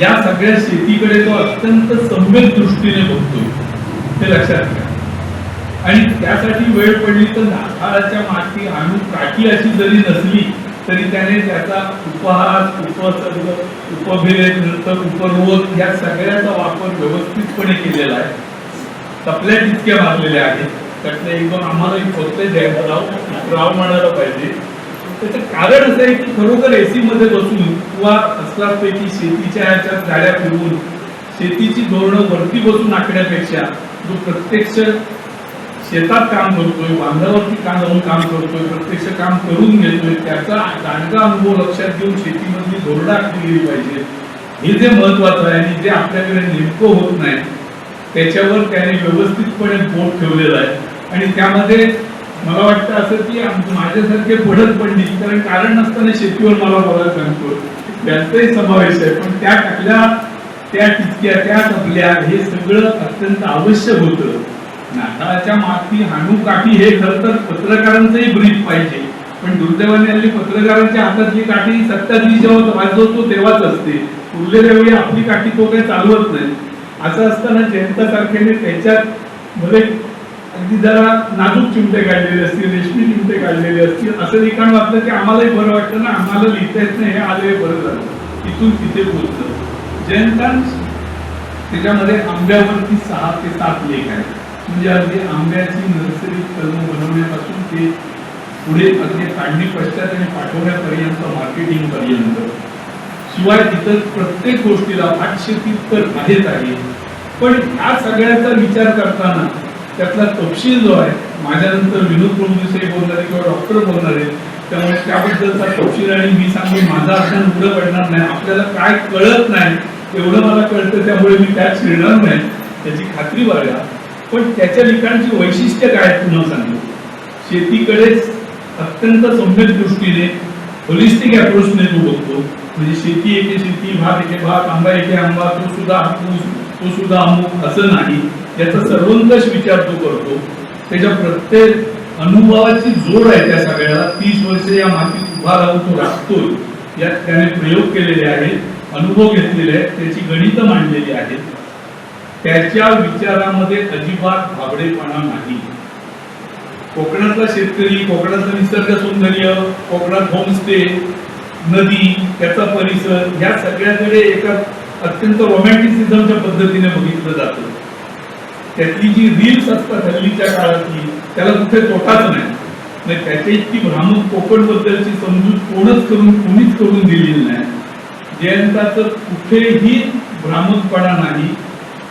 या सगळ्या शेतीकडे तो अत्यंत सम्यक दृष्टीने बघतोय, हे लक्षात घ्या. आणि त्यासाठी वेळ पडली तर नाठाळाच्या माती आणून काठी अशी जरी नसली तरी त्याने त्याचा उपहास, उपसर्ग, उपभेद, नंतर उपरोध या सगळ्याचा वापर व्यवस्थितपणे केलेला आहे. तपल्या तितक्या मारलेल्या आहेत. त्यातल्या 1-2 आम्हालाही पोचले राव म्हणायला पाहिजे. त्याचं कारण असं आहे की खरोखर एसी मध्ये बसून किंवा असलापैकी शेतीच्या ह्याच्यात गाड्या फिरवून शेतीची धोरणं वरती बसून आखण्यापेक्षा जो प्रत्यक्ष शेतात काम करतोय, बांधावरती जाऊन काम करतोय, प्रत्यक्ष काम करून घेतोय, त्याचा दांडगा अनुभव लक्षात घेऊन शेतीमधली धोरणं आखली गेली पाहिजे. हे जे महत्वाचं आहे आणि जे आपल्याकडे नेमकं होत नाही त्याच्यावर त्याने व्यवस्थितपणे बोट ठेवलेला आहे. आणि त्यामध्ये मला वाटतं असं की माझ्यासारखे पडत पडली, कारण नसताना शेतीवर मला बोलायला सांगतो त्यांचाही समावेश आहे. पण त्या टाकल्या, त्या टिचक्या, त्या टपल्या हे सगळं अत्यंत आवश्यक होतं. नाठाळाच्या माती हाणू काठी हे खरं तर पत्रकारांचंही ब्रीफ पाहिजे, पण दुर्दैवाने हल्ली पत्रकारांच्या हातातली काठी सत्यातली जेव्हा वाजवतो तेव्हाच असते. उरलेल्या वेळी आपली काठी तो काही चालवत नाही. असं असताना जयंतासारख्याने त्याच्यात भले अगदी जरा नाजूक चिमटे काढलेले असतील, रेशमी चिमटे काढलेले असतील, असं लिखाण वाचलं की आम्हालाही बरं वाटतं ना, आम्हाला लिहिता येत नाही हे आले बरं झालं, तिथून तिथे पोहोचलं. जयंतांश त्याच्यामध्ये आंब्यावरती 6 ते 7 लेख आहेत. म्हणजे अगदी आंब्याची नर्सरी कलम बनवण्यापासून ते पुढे अगदी काढणी पश्चात आणि पाठवण्यापर्यंत, मार्केटिंग पर्यंत, शिवाय तिथं प्रत्येक गोष्टीला भातशेती तर आहेच आहे, पण ह्या सगळ्याचा विचार करताना त्यातला तपशील जो आहे, माझ्यानंतर विनोद प्रभुदेसाई बोलणारे किंवा डॉक्टर बोलणारे, त्यामुळे त्याबद्दलचा तपशील आणि मी सांगेन माझा अर्थान उघडं पडणार नाही. आपल्याला काय कळत नाही एवढं मला कळतं, त्यामुळे मी त्यात शिरणार नाही, त्याची खात्री बाळगा. पण त्याच्या लिखाणाची वैशिष्ट्य काय पुन्हा सांगतो. शेतीकडेच अत्यंत सम्यक दृष्टीने होलिस्टिक अप्रोचने तो बघतो. म्हणजे शेती एके शेती, भात एके भात, आंबा एके आंबा, तो सुद्धा हापूस, तो सुद्धा अमुक असं नाही, याचा सर्वंकष विचार तो करतो. त्याच्या प्रत्येक अनुभवाची जोड आहे त्या सगळ्याला. 30 वर्ष या मातीत उभा राहून तो राखतोय, यात त्याने प्रयोग केलेले आहेत, अनुभव घेतलेले आहेत, त्याची गणितं मांडलेली आहेत. त्याच्या विचारामध्ये अजिबात भाबडेपणा नाही. कोकणातला शेतकरी, कोकणातलं निसर्ग सौंदर्य, कोकणात होमस्टे, नदी, त्याचा परिसर, ह्या सगळ्याकडे एका अत्यंत रोमॅन्टिसिझमच्या पद्धतीने बघितलं जातं. त्यातली जी रील्स असतात हल्लीच्या काळातली, त्याला कुठे तोटाच नाही. त्याच्या इतकी भ्रामक कोकण बद्दलची समजूत कोणीच करून दिलेली नाही. जयंताचं कुठेही भ्रामकपणा नाही,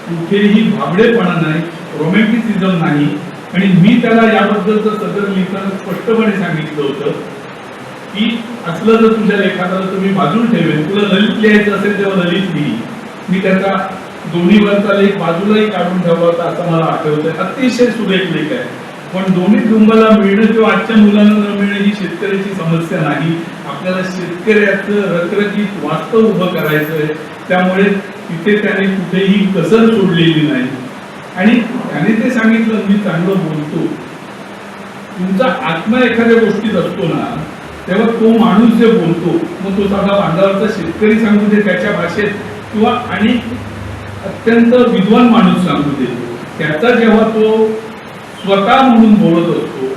कुठेही भाबडेपणा नाही, रोमॅन्टिसिझम नाही. आणि मी त्याला याबद्दलचं सदर लिखाण स्पष्टपणे सांगितलं होतं की असलं जर तुझ्या लेखाला तर मी बाजूला ठेवेन, तुला ललित लिहायचं असेल तेव्हा ललित लिही. मी त्याचा दोन्ही वरचा लेख बाजूलाही काढून ठेवला होता असं मला आठवतंय. अतिशय सुरेख लेख आहे. पण दोन्ही कुटुंबाला मिळणं किंवा आजच्या मुलांना न मिळणं ही शेतकऱ्याची समस्या नाही. आपल्याला शेतकऱ्याचं रखरखीत वास्तव उभं करायचंय. त्यामुळे तिथे त्याने कुठेही कसर सोडलेली नाही. आणि त्याने ते सांगितलं, मी चांगलं बोलतो. तुमचा आत्मा एखाद्या गोष्टीत असतो ना, तेव्हा तो माणूस जे बोलतो, मग तो साधा बांधावरचा शेतकरी सांगू दे त्याच्या भाषेत, किंवा आणि अत्यंत विद्वान माणूस सांगू दे, त्याचा जेव्हा तो स्वतः म्हणून बोलत असतो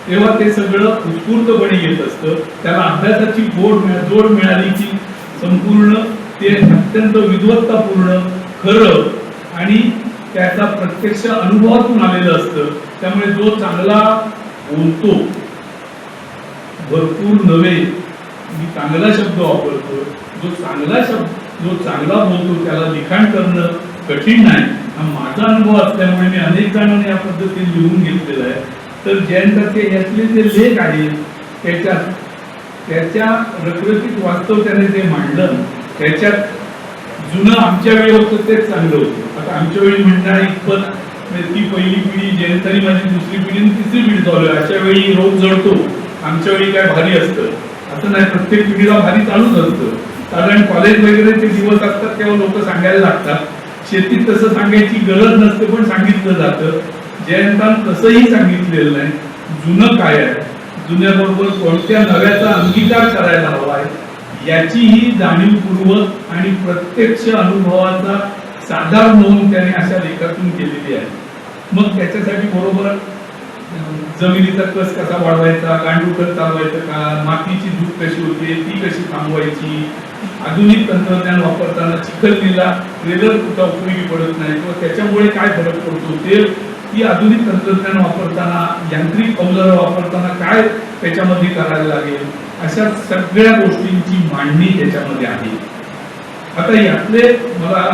तेव्हा ते सगळं उत्स्फूर्तपणे येत असतं. त्याला अभ्यासाची जोड मिळाली की संपूर्ण ते अत्यंत विद्वत्तापूर्ण, खरं आणि त्याचा प्रत्यक्ष अनुभवातून आलेलं असतं. त्यामुळे जो चांगला बोलतो, भरपूर नव्हे, मी चांगला शब्द वापरतो, जो चांगला बोलतो त्याला लिखाण करणं कठीण नाही. हा माझा अनुभव असल्यामुळे मी अनेक जणांनी या पद्धतीने लिहून घेतलेला आहे. तर जयंताचे यातले जे लेख आहेत त्याच्या रखरखीत वास्तव त्याने जे मांडलं, त्याच्यात जुनं आमच्या वेळी होतं तेच चांगलं होतं. आता आमच्या वेळी म्हणणार इतपत ती पहिली पिढी, जयंतानी माझी दुसरी पिढी आणि तिसरी पिढी चालू आहे. अशा वेळी रोज जळतो, आमच्या वेळी काय भारी असतं असं नाही. प्रत्येक पिढीला भारी चालूच असतं. कारण कॉलेज वगैरेचे दिवस असतात तेव्हा लोक सांगायला लागतात. शेतीत तसं सांगायची गरज नसते, पण सांगितलं जातं. जयंतान तसंही सांगितलेलं नाही. जुनं काय आहे, जुन्याबरोबर कोणत्या नव्याचा अंगीकार करायला हवा आहे, याचीही जाणीवपूर्वक आणि प्रत्यक्ष अनुभवाचा साधार नोंद त्याने अशा लेखातून केलेली आहे. मग त्याच्यासाठी बरोबर जमिनीचा कस कसा वाढवायचा, गांडूळ खत चालवायचं का, मातीची धूप कशी होते ती कशी थांबवायची, आधुनिक तंत्रज्ञान वापरताना चिखलनीला ट्रेलर कुठं उपयोगी पडत नाही किंवा त्याच्यामुळे काय फरक पडतो, ते ती आधुनिक तंत्रज्ञान वापरताना, यांत्रिक अवजारं वापरताना काय त्याच्यामध्ये करायला लागेल, अशा सगळ्या गोष्टींची मांडणी त्याच्यामध्ये आहे. आता यातले मला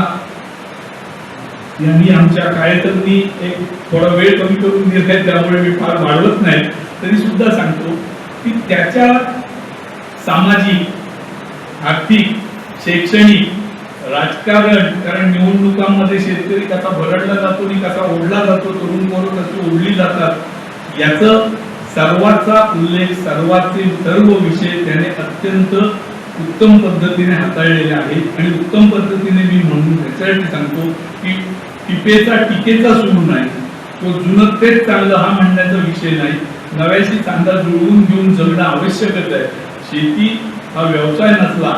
यांनी आमच्या कार्यकर्त्यांनी एक थोडा वेळ कमी करून दिलाय, त्यामुळे मी फार वाढवत नाही, तरी सुद्धा सांगतो की त्याच्या सामाजिक, आर्थिक, शैक्षणिक, राजकारण, कारण निवडणुकांमध्ये शेतकरी कसा भरडला जातो आणि कसा ओढला जातो, तरुण पोरं कशी ओढली जातात, याचं सर्वाचा उल्लेख, सर्व विषय त्याने अत्यंत उत्तम पद्धतीने हाताळलेले आहेत. आणि उत्तम पद्धतीने मी म्हणून त्याच्यासाठी सांगतो की टिपेचा टीकेचा सूर नाही, तो जुनं तेच चांगलं हा म्हणण्याचा विषय नाही. नव्याशी चांगला जुळवून घेऊन जगणं आवश्यकच आहे. शेती हा व्यवसाय नसला,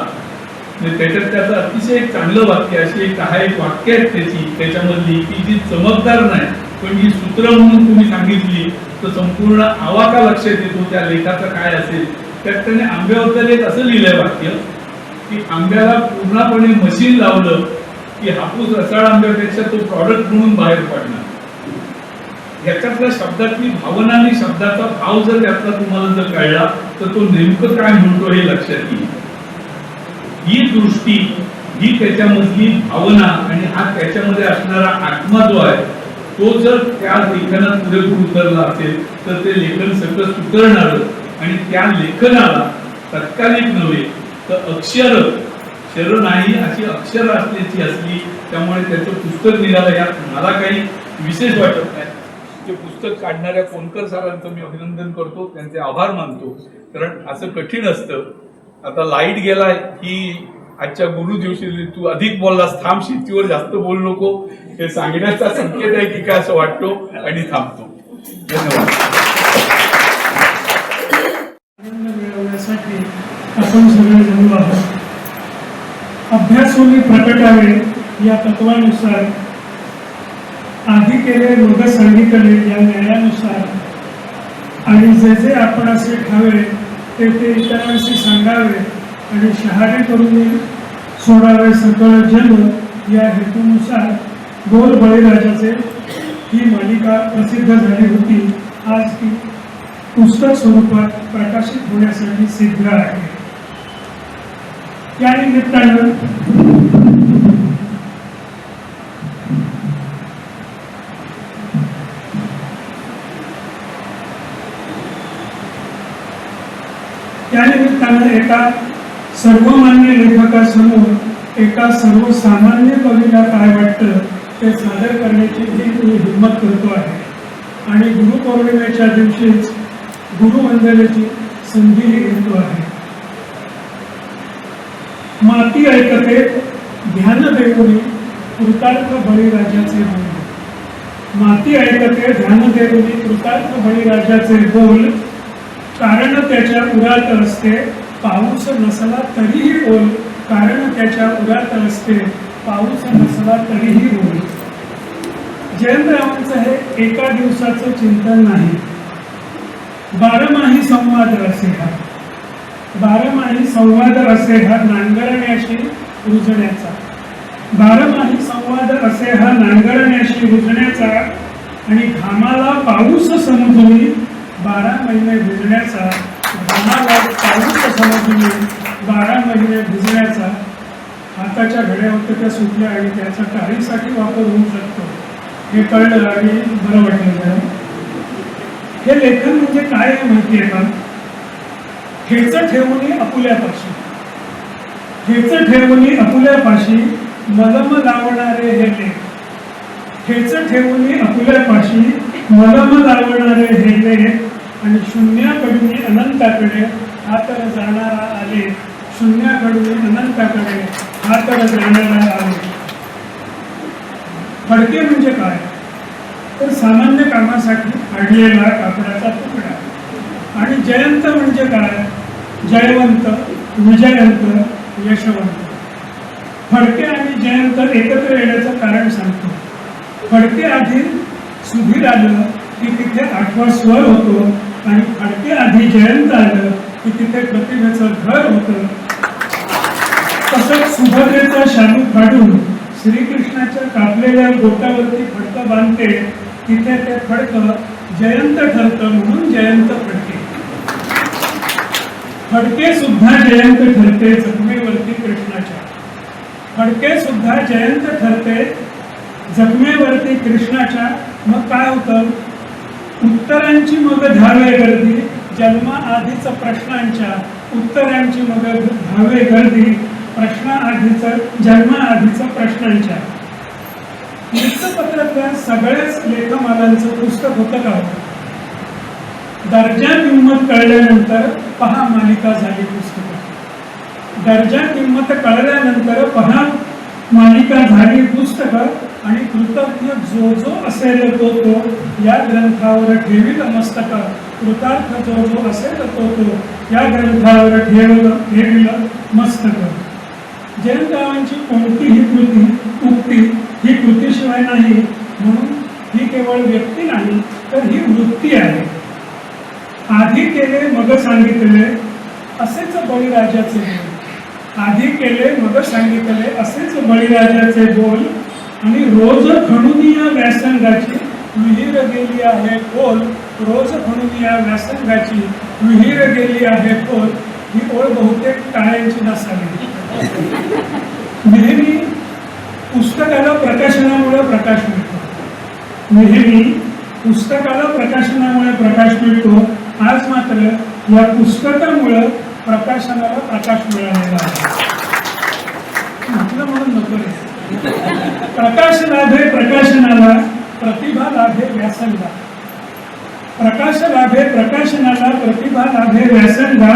त्याच्यात त्याचं अतिशय एक चांगलं वाक्य, अशी एक वाक्य आहेत त्याची, त्याच्यामधली की जी चमकदार नाही, पण जी सूत्र म्हणून तुम्ही सांगितली तर संपूर्ण आवाका लक्षात येतो त्या लेखाचं काय असेल. त्यात त्याने आंब्याबद्दल एक असं लिहिलंय वाक्य की आंब्याला पूर्णपणे मशीन लावलं की हापूस रसाळ आंब्यापेक्षा तो प्रॉडक्ट म्हणून बाहेर पडणार. ह्याच्यातल्या शब्दातली भावना आणि शब्दाचा भाव जर त्यातला तुम्हाला जर कळला तर तो नेमकं काय म्हणतो हे लक्षात येईल. ही दृष्टी, ही त्याच्यामधली भावना आणि हा त्याच्यामध्ये असणारा आत्मा जो आहे तो जर त्या लेखनात पुरेपूर उतरला असेल तर ते लेखन सगळं सुधारणार आणि त्या लेखनाला तत्कालिक नव्हे तर अक्षर नाही अशी अक्षर असल्याची असली त्यामुळे त्याचं पुस्तक निघालं यात मला काही विशेष वाटत नाही. ते पुस्तक काढणाऱ्या कोणकर सरांचं मी अभिनंदन करतो, त्यांचे आभार मानतो, कारण असं कठीण असतं. आता लाईट गेलाय की आजच्या गुरु दिवशी तू अधिक बोललास, थांब, शेतीवर जास्त बोलू नको, हे सांगण्याचा संकेत आहे की काय असं वाटतो आणि थांबतो. धन्यवाद. आनंद मिळवण्यासाठी आपण सगळे जमलो आहोत. अभ्यासोनी प्रकटावे या तत्वानुसार, आधी केले मग सांगितले या न्यायानुसार, आणि जे जे आपण असे ठावे ते ते इतरांशी सांगावे, आणि शहारे करून सोडावे सकळ जग या हेतूनुसार बोल बळीराजाचे ही मालिका प्रसिद्ध झाली होती. आज ती पुस्तक स्वरूपात प्रकाशित होण्यासाठी सिद्ध आहे. या निमित्तानं एका सर्वमान्य लेखकासमोर एका सर्वसामान्य कवीला काय वाटतं ते सादर करण्याची मी हिंमत करतो आहे. आणि गुरुपौर्णिमेच्या दिवशीच गुरुवंदनेची संधीही घेतो आहे. माती ऐकते ध्यान देऊनी कृतार्थ बळीराजाचे बोल. माती ऐकते ध्यान देऊनी कृतार्थ बळीराजाचे बोल. कारण त्याच्या उरात असते पाऊस नसला तरीही ओल. कारण त्याच्या उरात असते पाऊस नसला तरीही ओल. जयंतरावांचं हे एका दिवसाचं चिंतन नाही, बारमाही संवाद असे हा. बारमाही संवाद असे हा नांगरण्याशी रुजण्याचा. बारमाही संवाद असे हा नांगरण्याशी रुजण्याचा, आणि घामाला पाऊस समजून 12 महिने भिजण्याचा. घामाला पाऊस समजून 12 महिने भिजण्याचा. हाताच्या घड्या होत्या त्या सुटल्या आणि त्याचा टाळीसाठी वापर होऊ शकतो हे कळलं आणि बरं वाटलं. हे लेखन म्हणजे काय आहे माहिती आहे का? हेच ठेवून आपुल्यापाशी, हेच ठेवून आपुल्यापाशी मलम लावणारे हे लेख. हेच ठेवून आपुल्यापाशी मलम लावणारे हे लेख. आणि शून्याकडून अनंताकडे हात जाणारा आले. शून्याकडून अनंताकडे हात जाणारा आले. फडके म्हणजे काय तर सामान्य कामासाठी काढलेला कापडाचा तुकडा. आणि जयंत म्हणजे काय? जयवंत, विजयंत, यशवंत. फडके आणि जयंत एकत्र येण्याचं कारण सांगतो. फडके आधी सुधीर आलं की तिथे 8वा स्वर होतो, आणि फडके आधी जयंत आलं की तिथे प्रतिभेचं घर होतं. तसंच सुभद्रेचा शालू काढून श्रीकृष्णाच्या कापलेल्या गोटावरती फडकं बांधते, तिथे ते फडकं जयंत ठरतं, म्हणून जयंत फडके. फडके सुद्धा जयंत ठरते जखमेवरती कृष्णाच्या. फडके सुद्धा जयंत ठरते जखमेवरती कृष्णाच्या. मग काय होतं? उत्तरांची मग धावे गर्दी जन्माआधीच प्रश्नांच्या. उत्तरांची मग धावे गर्दी प्रश्नाआधीच जन्माआधीच प्रश्नांच्या. वृत्तपत्रातल्या सगळ्याच लेखमालांचं पुस्तक होतं का? दर्जा किंमत कळल्यानंतर पहा मालिका झाली पुस्तकं. दर्जा किंमत कळल्यानंतर पहा मालिका झाली पुस्तकं. आणि कृतज्ञ जो जो असेल तो तो या ग्रंथावर ठेवील मस्तक. कृतार्थ जो जो असेल तो तो या ग्रंथावर ठेवील मस्तक. जयंतरावांची कोणतीही कृती उक्ती ही कृतीशिवाय नाही, म्हणून ही केवळ व्यक्ती नाही तर ही वृत्ती आहे. आधी केले मग सांगितले असेच बळीराजाचे बोल. आधी केले मग सांगितले असेच बळीराजाचे बोल. आणि रोज खणून या व्यासंगाची विहीर गेली आहे खोल रोज म्हणून या व्यासंगाची विहीर गेली आहे खोल ही ओळ बहुतेक टाळ्यांची नसावी. नेहमी पुस्तकाला प्रकाशनामुळे प्रकाश मिळतो. नेहमी पुस्तकाला प्रकाशनामुळे प्रकाश मिळतो. आज मात्र या पुस्तकामुळे प्रकाशनाला प्रकाश मिळालेला आहे. म्हटलं म्हणून नको रे. प्रकाश लाभे प्रकाशनाला प्रतिभा लाभे व्यासंगा. प्रकाश लाभे प्रकाशनाला प्रतिभा लाभे व्यासंगा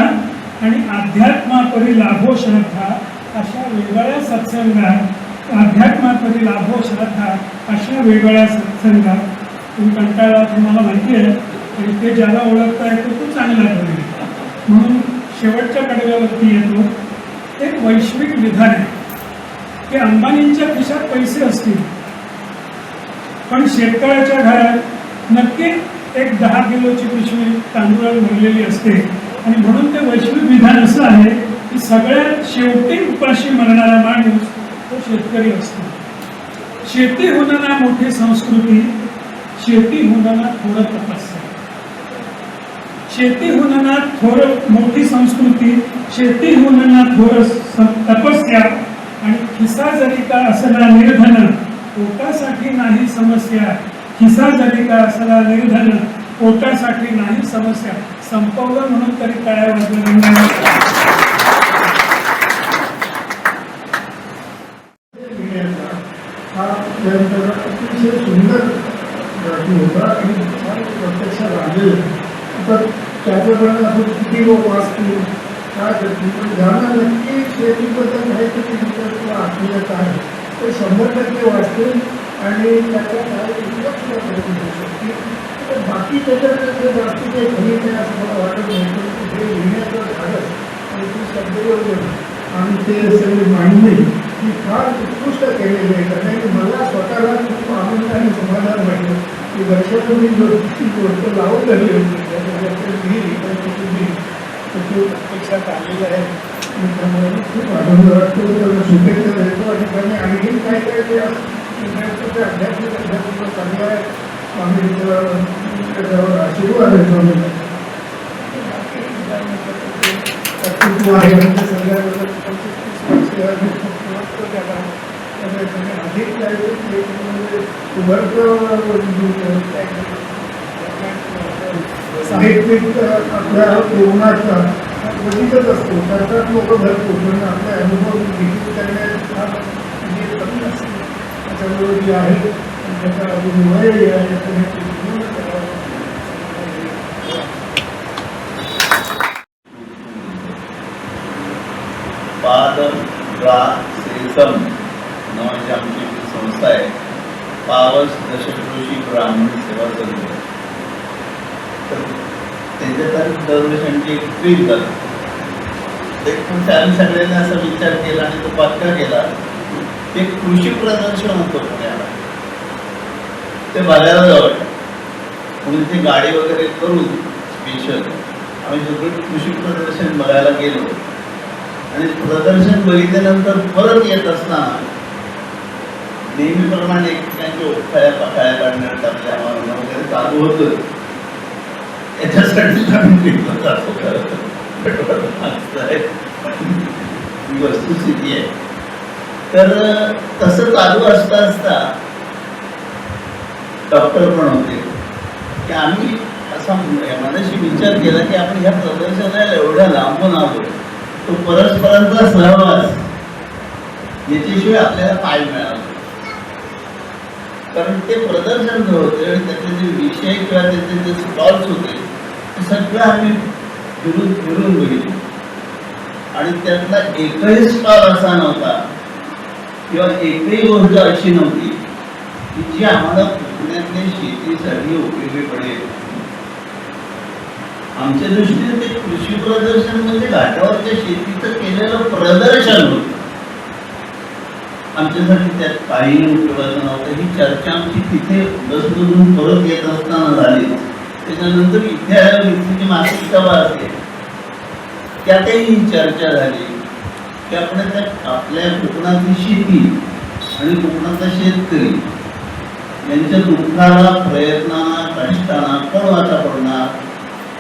आणि अध्यात्मापरी लाभो श्रद्धा अशा वेगळ्या सत्संगात अध्यात्मापरी लाभो श्रद्धा अशा वेगळ्या सत्संगात तुम्ही कंटाळा तुम्हाला माहिती आहे आणि ते ज्याला ओळखता येतो तो चांगला करेल. म्हणून शेवटच्या कडव्यावरती येतो. एक वैश्विक विधान आहे की अंबानींच्या खिशात पैसे असतील पण शेतकऱ्याच्या घरात नक्की एक 10 किलोची पिशवी तांदूळ भरलेली असते. आणि म्हणून ते वैश्विक विधान असं आहे की सगळ्यात शेवटी उपाशी मरणारा माणूस तो शेतकरी असतो. शेती होणं मोठी संस्कृती, शेती होणं थोडं तपस्या. शेती होणं थोर मोठी संस्कृती, शेती होणं थोर तपस्या. आणि खिसा जरी का असला निर्धन पोटासाठी नाही समस्या. खिसा जरी का असला निर्धन पोटासाठी नाही समस्या. संपवलं म्हणून तरी काय वाजलं. हा अतिशय सुंदर होता आणि प्रत्यक्षात आले तर त्याच्यापर्यंत आपण किती लोक वाचतील काय करतील पण ज्यांना नक्की शेतीबद्दल माहिती किंवा आत्मीयता आहे ते 100% वाचतील आणि त्याच्या काही करू शकतील. तर बाकी त्याच्याकडे जास्ती काही कमी नाही असं मला वाटत नाही. पण हे लिहिण्याचं धाडस आणि ती शब्दयोजन आणि ते सगळे मांडणी ही फार उत्कृष्ट केलेली आहे. कारण मला स्वतःला खूप आनंद आणि समाधान वाटलं की वर्षातून मी ती गोष्ट लावून धरली होती लिहिली त्याची प्रत्यक्षात आलेलं आहे. आणि त्यामुळे खूप आनंद वाटतो. त्यांना शुभेच्छा देतो आणि त्यांनी आणखीन काय काय ते अध्यात्मिक चांगलं आहे. आम्ही त्याच्यावर आशीर्वाद आहे स्वामीला. अधिक साहित्यिक आपल्या कोरोनाचा बघितच असतो. त्याच्यात लोक भरपूर पण आपले अनुभव विकसित करण्याचा कमी असते. त्याच्यामुळे जी आहे त्याचा अनुभवही आहे. पादग्रासेसम नावाची आमची संस्था आहे. पावस दशक्रोशी ब्राह्मण सेवा संघ. तर त्याच्यात दरवर्षी एक ट्रीप झालं. आम्ही सगळ्यांनी असा विचार केला आणि तो पक्का केला. ते कृषी प्रदर्शन होतं पुण्याला. ते बघायला जावं म्हणून ते गाडी वगैरे करून स्पेशल आम्ही सगळं कृषी प्रदर्शन बघायला गेलो. आणि प्रदर्शन बघितल्यानंतर परत येत असताना नेहमीप्रमाणे एकमेकांच्या ओळखाया पाखाळ्या काढण्यात आपल्या आम्हाला वगैरे चालू होतं. याच्यासाठी वस्तुस्थिती आहे. तर तसं चालू असता असता डॉक्टर पण होते की आम्ही असा मनाशी विचार केला की आपण ह्या प्रदर्शनाला एवढ्या लांबून आलो तो परस्परांचा सहवास याच्याशिवाय आपल्याला काय मिळालं. कारण ते प्रदर्शन जे होते आणि त्याचे जे विषय किंवा त्याचे जे स्टॉल्स होते ते सगळं आम्ही फिरून बघितले. आणि त्यातला एकही स्टॉल असा नव्हता किंवा एकही गोष्ट अशी नव्हती की जी आम्हाला पुण्यातल्या शेतीसाठी उपयोगी पडेल. आमच्या दृष्टीने ते कृषी प्रदर्शन म्हणजे घाटावरच्या शेतीचं केलेलं प्रदर्शन होतं. आमच्यासाठी त्यात काही उपयोगाचं नव्हतं. ही चर्चा आमची तिथे बसमधून परत येत असताना झाली. त्याच्यानंतर इथे आल्यावर मासिक सभा असते त्यातही ही चर्चा झाली की आपण आपल्या कोकणातली शेती आणि कोकणाचा शेतकरी यांच्या दुःखाला, प्रयत्नाला, कष्टाला कोण वाचा पडणार?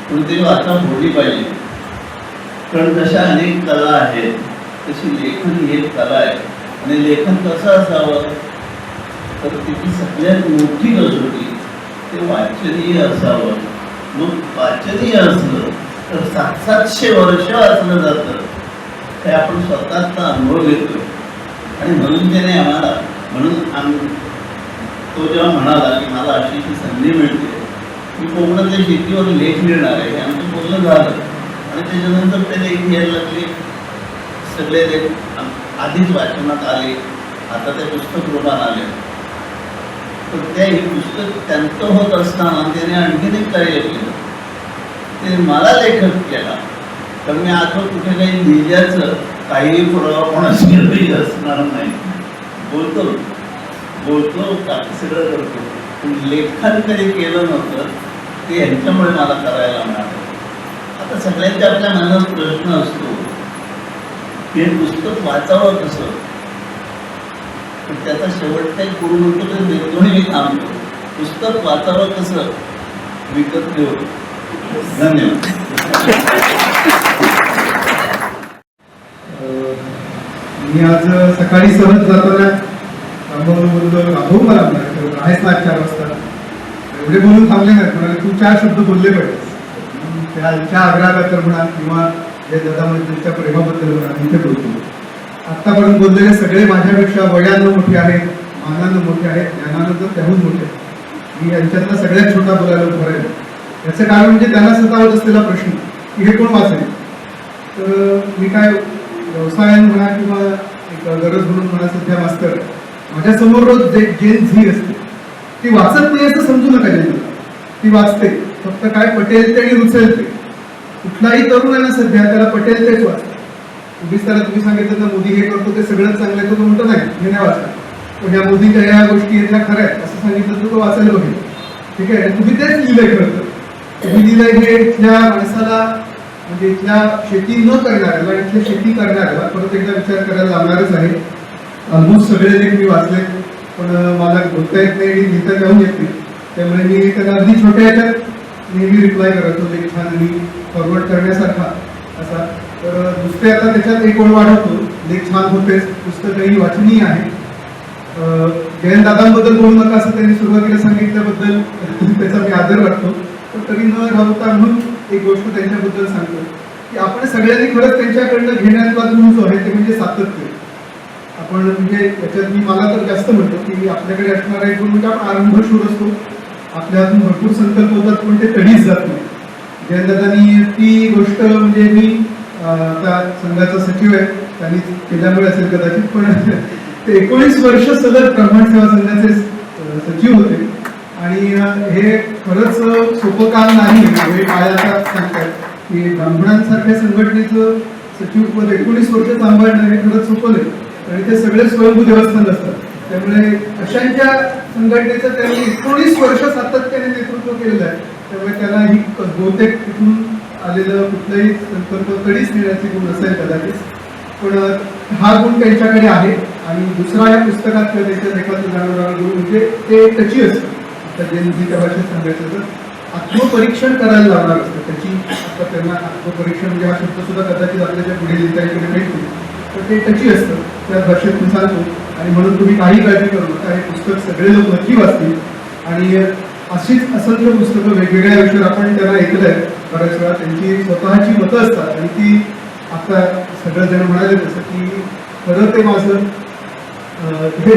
कोणतरी वाचा फोडली पाहिजे. कारण तशा अनेक कला आहेत, तशी लेखन ही एक कला आहे. आणि लेखन कसं असावं तर त्याची सगळ्यात मोठी कसोटी ते वाचनीय असावं. मग वाचनीय असलं तर 700 वर्ष वाचलं जातं, हे आपण स्वतःचा अनुभव घेतो. आणि म्हणून त्याने आम्हाला तो जेव्हा म्हणाला की मला अशी संधी मिळते, मी कोकणातल्या शेतीवर लेख लिहिणार आहे, हे आमचं बोलणं झालं. आणि त्याच्यानंतर ते लेख लिहायला लागले. सगळे लेख आधीच वाचनात आले, आता ते पुस्तक रूपात आले. तर ते पुस्तक त्यांचं होत असताना त्याने आणखीन एक कार्य केलं, ते मला लेखक केला. तर मी आता कुठे काही लिहिल्याचं काही पुरावा कोणाशी असणार नाही. बोलतो सगळं करतो, पण लेखन कधी केलं नव्हतं, ते यांच्यामुळे मला करायला मिळालं. आता सगळ्यांच्या आपल्या मनात प्रश्न असतो, हे पुस्तक वाचावं कसं? पण त्याचा शेवटचा एक गुरु म्हणतो ते देतोही मी थांबतो. पुस्तक वाचावं कसं? विकत घेऊ. धन्यवाद. मी आज सकाळी सहज जाताना बोललो मला आहेच ना 4 वाजता, एवढे बोलून थांबले नाही, म्हणाले तू 4 शब्द बोलले पाहिजे. त्या आग्रहाबद्दल म्हणा किंवा जे दादामध्ये त्यांच्या प्रेमाबद्दल म्हणा, इथे बोलतो. आत्तापर्यंत बोललेले सगळे माझ्यापेक्षा वयानं मोठे आहेत, मानानं मोठे आहेत, ज्ञानानं तर त्याहून मोठे आहेत. मी यांच्यातला सगळ्यात छोटा बोलायला उभं राहील. याचं कारण म्हणजे त्यांना सतावत असलेला प्रश्न की हे कोण वाचेल. तर मी काय व्यवसायानं म्हणा किंवा एक गरज म्हणून म्हणा, सध्या मास्तर माझ्यासमोर रोज जेन झी असते, ती वाचत नाही असं समजू नका. जेन ती वाचते, फक्त काय पटेल ते आणि रुचेल ते. कुठलाही तरुण आहे ना सध्या, त्याला पटेल तेच वाचतं. तुम्ही सांगितलं तर मोदी हे करतो ते सगळंच चांगलं आहे, तो म्हणतो नाही हे नाही वाचणार. पण या मोदीच्या ह्या गोष्टी आहेत त्या खऱ्या आहेत असं सांगितलं तर तो वाचायला बघेल. ठीक आहे, तुम्ही तेच लिहिलंय. खरं तर तुम्ही लिहिलंय हे इथल्या माणसाला, म्हणजे इथल्या शेती न करणाऱ्याला, इथल्या शेती करणाऱ्याला परत एकदा विचार करायला लावणारच आहे. ऑलमोस्ट सगळे लेख मी वाचले, पण मला बोलता येत नाही आणि लिहिता जाऊन येत नाही. त्यामुळे मी त्यांना अगदी छोट्या ह्याच्यात नेहमी रिप्लाय करायचो, लेख छान आणि फॉरवर्ड करण्यासारखा असा. तर दुसरे आता त्याच्यात एक ओळ वाढवतो, लेख छान होतेच, पुस्तकही वाचनीय आहे. जयंत दादांबद्दल बोलू नका असं त्यांनी सुरुवातीला सांगितल्याबद्दल त्याचा मी आदर वाटतो. पण तरी न राहता म्हणून एक गोष्ट त्यांच्याबद्दल सांगतो की आपण सगळ्यांनी खरंच त्यांच्याकडनं घेण्यातला गुण जो आहे ते म्हणजे सातत्य. आपण म्हणजे त्याच्यात मला तर जास्त म्हणतो की आपल्याकडे असणारा एक गुण म्हणजे आपण आरंभशूर असतो. आपल्या हातून भरपूर संकल्प होतात पण ते कधीच जात नाही. जयंतदादांनी ती गोष्ट म्हणजे मी आता संघाचा सचिव आहे, त्यांनी केल्यामुळे असेल कदाचित, पण ते 19 वर्ष सलग ब्राह्मण सेवा संघाचे सचिव होते. आणि हे खरंच सोपं काम नाही. हे काय आता सांगतात की ब्राह्मणांसारख्या संघटनेचं सचिवपद 19 वर्ष सांभाळणं हे खरंच सोपं नाही. आणि ते सगळे स्वयंभू देवस्थान असतात. त्यामुळे अशांच्या संघटनेचं त्यांनी 19 वर्ष सातत्याने नेतृत्व केलेलं आहे. त्यामुळे त्याला ही बहुतेक तिथून आलेलं कुठलाही संकल्प कधीच नेण्याचे गुण असेल कदाचित, पण हा गुण त्यांच्याकडे आहे. आणि दुसरा या पुस्तकात किंवा त्याच्या लेखातून जाणवणारा गुण म्हणजे ते टची असतं. आता जे त्या भाषेत सांगायचं तर आत्मपरीक्षण करायला लावणार असतं त्याची. आता त्यांना आत्मपरीक्षण म्हणजे हा शब्द सुद्धा कदाचित आपल्याच्या पुढे लिहिता येईल माहित नाही, तर ते टची असतं त्या भाषेत मी सांगतो. आणि म्हणून तुम्ही काही काळजी करू नका, हे पुस्तक सगळे लोक नक्की वाचतील. आणि अशीच असंख्य पुस्तकं वेगवेगळ्या विषयावर आपण त्यांना ऐकलं आहे बऱ्याच वेळा. त्यांची स्वतःची मतं असतात आणि ती आता सगळं जण म्हणाले तसं की खरं ते माझं हे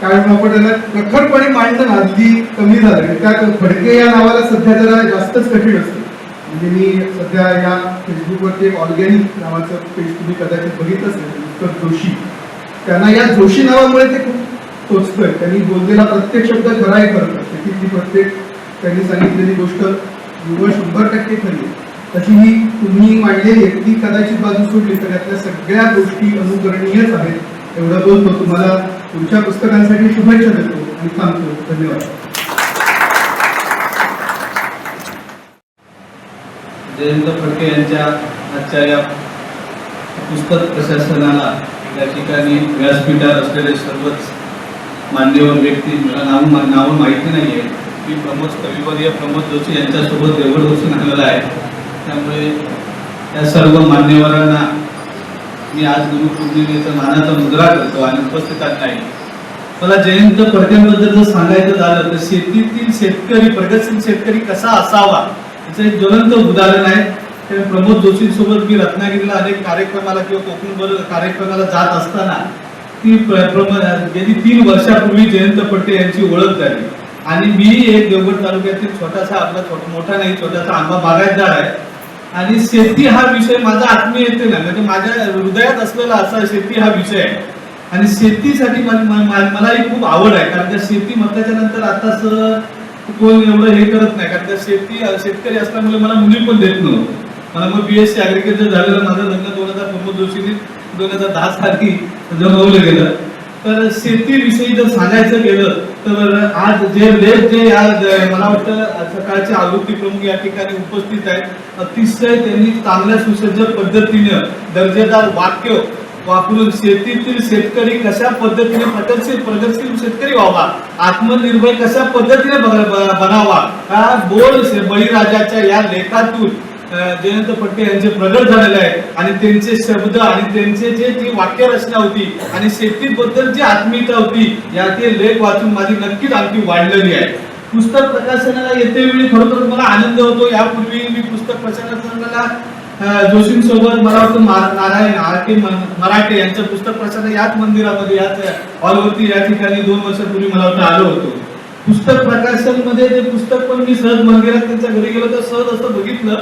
काय आपण त्याला प्रखरपणे मांडणं हल्ली कमी झालं. त्यात फडके या नावाला सध्या जरा जास्तच कठीण असतं. म्हणजे मी सध्या या फेसबुकवरती एक ऑर्गॅनिक नावाचं पेज तुम्ही कदाचित बघितलं असेल, उत्तर जोशी. त्यांना या जोशी नावामुळे ते खूप टोचतंय. त्यांनी बोललेला प्रत्येक शब्द खरा आहे खरं तर. त्याची प्रत्येक त्यांनी सांगितलेली गोष्ट 100% खरी आहे. तशी ही तुम्ही मांडलेली आहे ती कदाचित बाजू सोडली तर यातल्या सगळ्या गोष्टी अनुकरणीयच आहेत. एवढं बोलतो. तुम्हाला तुमच्या पुस्तकांसाठी शुभेच्छा देतो आणि थांबतो. धन्यवाद. जयंत फडके यांच्या आजच्या या पुस्तक प्रशासनाला या ठिकाणी व्यासपीठावर असलेले सर्वच मान्यवर व्यक्ती, मला नावं माहिती नाही आहे, मी कविवर्य प्रमोद जोशी यांच्यासोबत देवगड बसून आलेला आहे. त्यामुळे या सर्व मान्यवरांना मी आज गुरुपौर्णिमेचा मानाचा मुद्रा करतो आणि उपस्थितांनाही. मला जयंत फडक्यांबद्दल जर सांगायचं झालं तर शेतीतील शेतकरी, प्रगतशील शेतकरी कसा असावा याचं एक ज्वलंत उदाहरण आहे. त्या प्रमोद जोशींसोबत मी रत्नागिरीला अनेक कार्यक्रमाला किंवा कोकणभर कार्यक्रमाला जात असताना ती गेली 3 वर्षापूर्वी जयंत फडके यांची ओळख झाली. आणि मी एक देवगड तालुक्यातील छोटासा, आपला मोठा नाही छोटासा आंबा बागायतदार आहे. आणि शेती हा विषय माझा आत्मीयतेला, म्हणजे माझ्या हृदयात असलेला असा शेती हा विषय आहे. आणि शेतीसाठी मलाही खूप आवड आहे, कारण त्या शेती म्हटल्याच्या नंतर आता कोण एवढं हे करत नाही, कारण त्या शेतकरी असल्यामुळे मला मुली पण देत नव्हतं. मला मग BSc ॲग्रिकल्चर झालेलं, माझं लग्न 2000 जोशीने 2010 साली जमवलं गेलं. तर शेतीविषयी जर सांगायचं गेलं तर आज जे लेख जे मला वाटतं सकाळचे आवृत्ती प्रमुख या ठिकाणी उपस्थित आहेत, अतिशय त्यांनी चांगल्या सुसज्ज पद्धतीने दर्जेदार वाक्य वापरून शेतीतील शेतकरी कशा पद्धतीने प्रगतशील शेतकरी व्हावा, आत्मनिर्भर कशा पद्धतीने बनावा, हा बोल बळीराजाच्या या लेखातून जयंत फडके यांचे प्रगट झालेले आहे. आणि त्यांचे शब्द आणि त्यांचे जी वाक्य रचना होती आणि शेतीबद्दल जी आत्मीयता होती, या ते लेख वाचून माझी नक्कीच आणखी वाढलेली आहे. पुस्तक प्रकाशनाला येते वेळी खरोखर मला आनंद होतो. यापूर्वी मी पुस्तक प्रकाशनाला जोशींसोबत मला वाटतं नारायण R.K. मराठे यांचं पुस्तक प्रकाशन याच मंदिरामध्ये, याच हॉलवरती या ठिकाणी 2 वर्षापूर्वी मला वाटतं आलो होतो. पुस्तक प्रकाशन मध्ये ते पुस्तक पण मी सहज मंदिरात त्यांच्या घरी गेलो तर सहज असं बघितलं.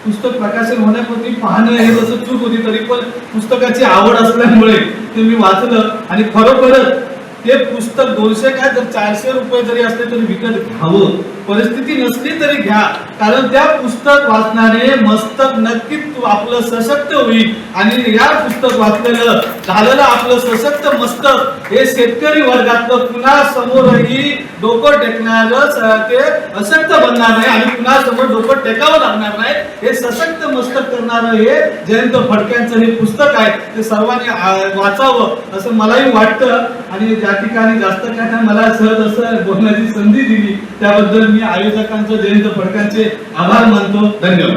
पुस्तक प्रकाशन होण्यापूर्वी पाहणं हे जसं चूक होती, तरी पण पुस्तकाची आवड असल्यामुळे ते मी वाचलं. आणि खरोखरच ते पुस्तक 200 काय तर 400 रुपये जरी असले तरी विकत घ्यावं, परिस्थिती नसली तरी घ्या, कारण त्या पुस्तक वाचनाने मस्तक नक्कीच आपलं सशक्त होईल. आणि या पुस्तक वाचलेलं झालेलं आपलं सशक्त मस्तक हे शेतकरी वर्गातलं पुन्हा समोरही डोकं टेकणारं ते अशक्त बनणार नाही आणि पुन्हा समोर डोकं टेकावं लागणार नाही. हे सशक्त मस्तक करणारं हे जयंत फडक्यांचं हे पुस्तक आहे, ते सर्वांनी वाचावं असं मलाही वाटतं. आणि त्या ठिकाणी जास्त काय नाही, मला सहज असं बोलण्याची संधी दिली त्याबद्दल मी आयोजकांचं, जयंत फडक्यांचे आभार मानतो. धन्यवाद.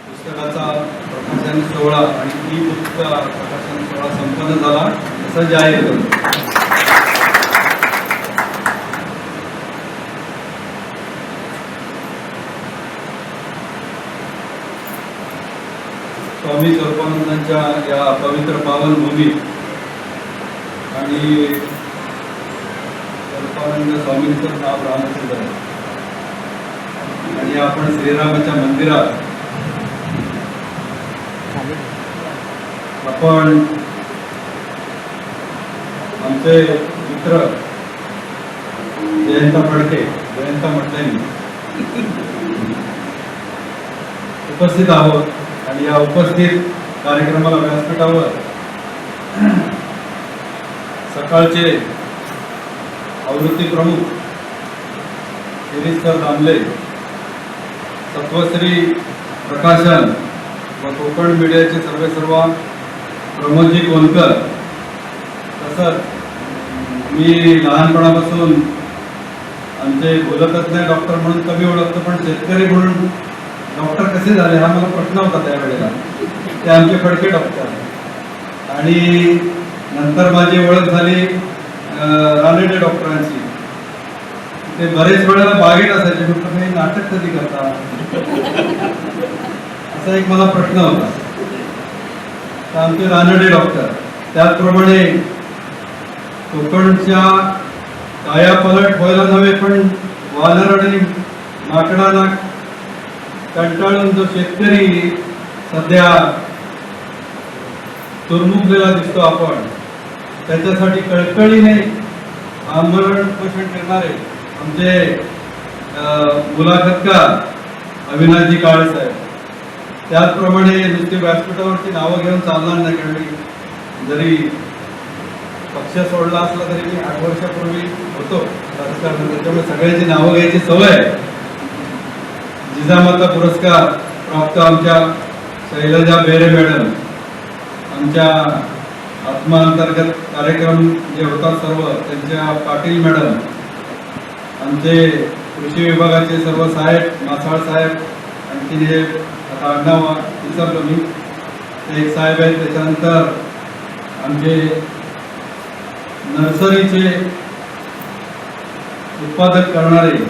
पुस्तकाचा प्रकाशन सोहळा आणि ई-बुक प्रकाशन सोहळा संपन्न झाला असं जाहीर करतो. स्वामी स्वरूपानंदांच्या या पवित्र पावन भूमीत आणि स्वरूपानंद स्वामींचं नाव रामचंद्र आहे आणि आपण श्रीरामाच्या मंदिरात आपण आमचे मित्र जयंत फडके, जयंत म्हटले उपस्थित आहोत. आणि या उपस्थित कार्यक्रमाला व्यासपीठावर सकाळचे आवृत्ती प्रमुख शिरीष सर दामले, सत्वश्री प्रकाशन व कोकण मीडियाचे सर्व प्रमोदजी कोणकर, तसंच मी लहानपणापासून आमचे बोलतज्ञ डॉक्टर म्हणून कमी ओळखतो, पण शेतकरी म्हणून डॉक्टर कसे झाले हा मला प्रश्न होता त्यावेळेला. ते आमचे फडके डॉक्टर. आणि नंतर माझी ओळख झाली रानडे डॉक्टरांची. ते बरेच वेळेला बागेत असायचे, डॉक्टर हे नाटक कधी करता असा एक मला प्रश्न होता. तर आमचे रानडे डॉक्टर. त्याचप्रमाणे कोकणच्या कायापालट व्हायला नव्हे, पण वानर आणि माकडांना कंटाळून जो शेतकरी सध्या दुर्मुखलेला दिसतो आपण, त्याच्यासाठी कळकळीने आमरण पोषण करणारे आमचे मुलाखतकार अविनाशजी काळे साहेब. त्याचप्रमाणे नुसती व्यासपीठावरची नावं घेऊन चालणार नाही, कारण जरी पक्ष सोडला असला तरी मी 8 वर्षापूर्वी होतो राजकारणात, त्याच्यामुळे सगळ्यांची नावं घ्यायची सवय आहे. जिजामाता पुरस्कार प्राप्त आमच्या शैलजा बेरे मॅडम, आमच्या आत्मा अंतर्गत कार्यक्रम जे होता सर्व त्यांच्या पाटील मॅडम, आमचे कृषी विभागाचे सर्व साहेब, मासाळ साहेब, आणखी हे आता आडनाव विसरलो मी, ते एक साहेब आहेत. त्याच्यानंतर आमचे नर्सरीचे उत्पादक करणारे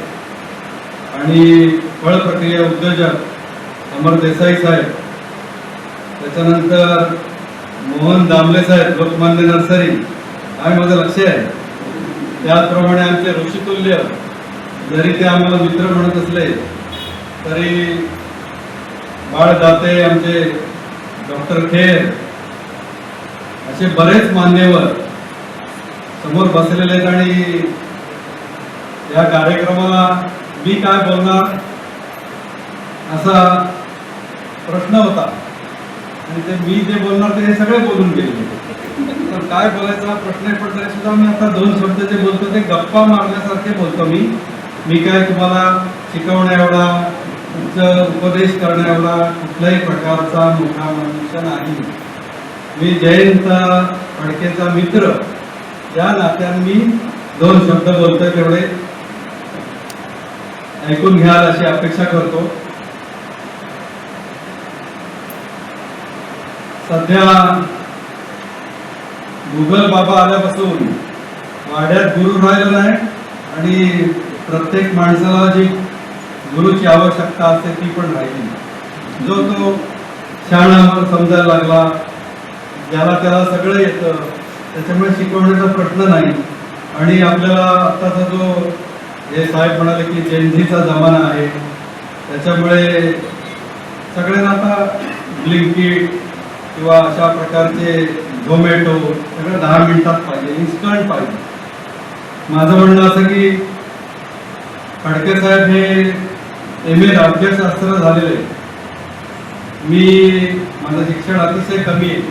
आणि फळ प्रक्रिया उद्योजक अमर देसाई साहेब, त्याच्यानंतर मोहन दामले साहेब, लोकमान्य नर्सरी, आणि माझं लक्ष आहे. त्याचप्रमाणे आमचे ऋषितुल्य, जरी ते आम्हाला मित्र म्हणत असले तरी बाळ दाते, आमचे डॉक्टर खेर, असे बरेच मान्यवर समोर बसलेले आहेत. आणि या कार्यक्रमाला मी काय बोलणार असा प्रश्न होता, आणि ते मी जे बोलणार ते हे सगळे बोलून गेले. तर काय बोलायचा प्रश्न आहे, पण तरी सुद्धा मी आता 2 शब्द जे बोलतो ते गप्पा मारण्यासारखे बोलतो. मी काय तुम्हाला शिकवण्या एवढा, तुमचं उपदेश करण्या एवढा कुठल्याही प्रकारचा मोठा मनुष्य नाही. मी जयंत फडकेचा मित्र या नात्याने मी 2 शब्द बोलतोय, तेवढे ऐकून घ्याल अशी अपेक्षा करतो. सध्या गुगल बाबा आल्यापासून वाड्यात गुरु राहिला नाही, आणि प्रत्येक माणसाला जी गुरुची आवश्यकता असते ती पण राहिली. जो तो शहाणा समजायला लागला, ज्याला त्याला सगळं येतं, त्याच्यामुळे शिकवण्याचा प्रश्न नाही. आणि आपल्याला आत्ताचा जो हे साहेब म्हणाले की जेनझीचा जमाना आहे, त्याच्यामुळे सगळ्यांना आता ब्लिंकिट किंवा अशा प्रकारचे झोमॅटो सगळं 10 मिनिटात पाहिजे, इन्स्टंट पाहिजे. माझं म्हणणं असं की फडके साहेब हे MA राज्यशास्त्र झालेले. मी माझं शिक्षण अतिशय कमी आहे.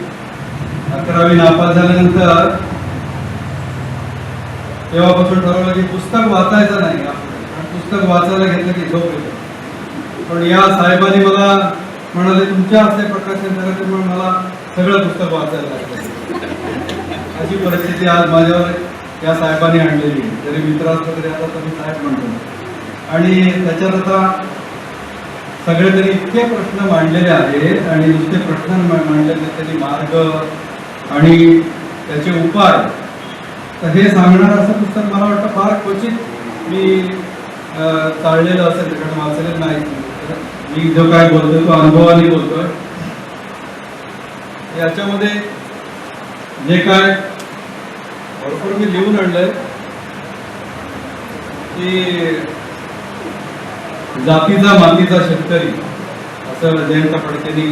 11वी नापास झाल्यानंतर तेव्हापासून ठरवलं की पुस्तक वाचायचं नाही, पुस्तक वाचायला घेतलं की झोप येतो. पण या साहेबांनी मला म्हणाले तुमच्या हस्ते प्रकाशन करायचं, म्हणून मला सगळं पुस्तक वाचायला लागलं. अशी परिस्थिती आज माझ्यावर या साहेबांनी आणलेली आहे. जरी मित्र असलं तरी आता तुम्ही साहेब म्हणतो. आणि त्याच्यात आता सगळे तरी इतके प्रश्न मांडलेले आहेत, आणि नुसते प्रश्न मांडलेले त्यांनी मार्ग आणि त्याचे उपाय, तर हे सांगणार असं पुस्तक मला वाटतं फार क्वचित मी चाललेलं असेल, त्याकडे वाचलेलं नाही. मी जो काय बोलतोय तो अनुभवाने बोलतोय. याच्यामध्ये जे काय भरपूर मी लिहून आणलंय की जातीचा मातीचा शेतकरी असं जयंत फडकेंनी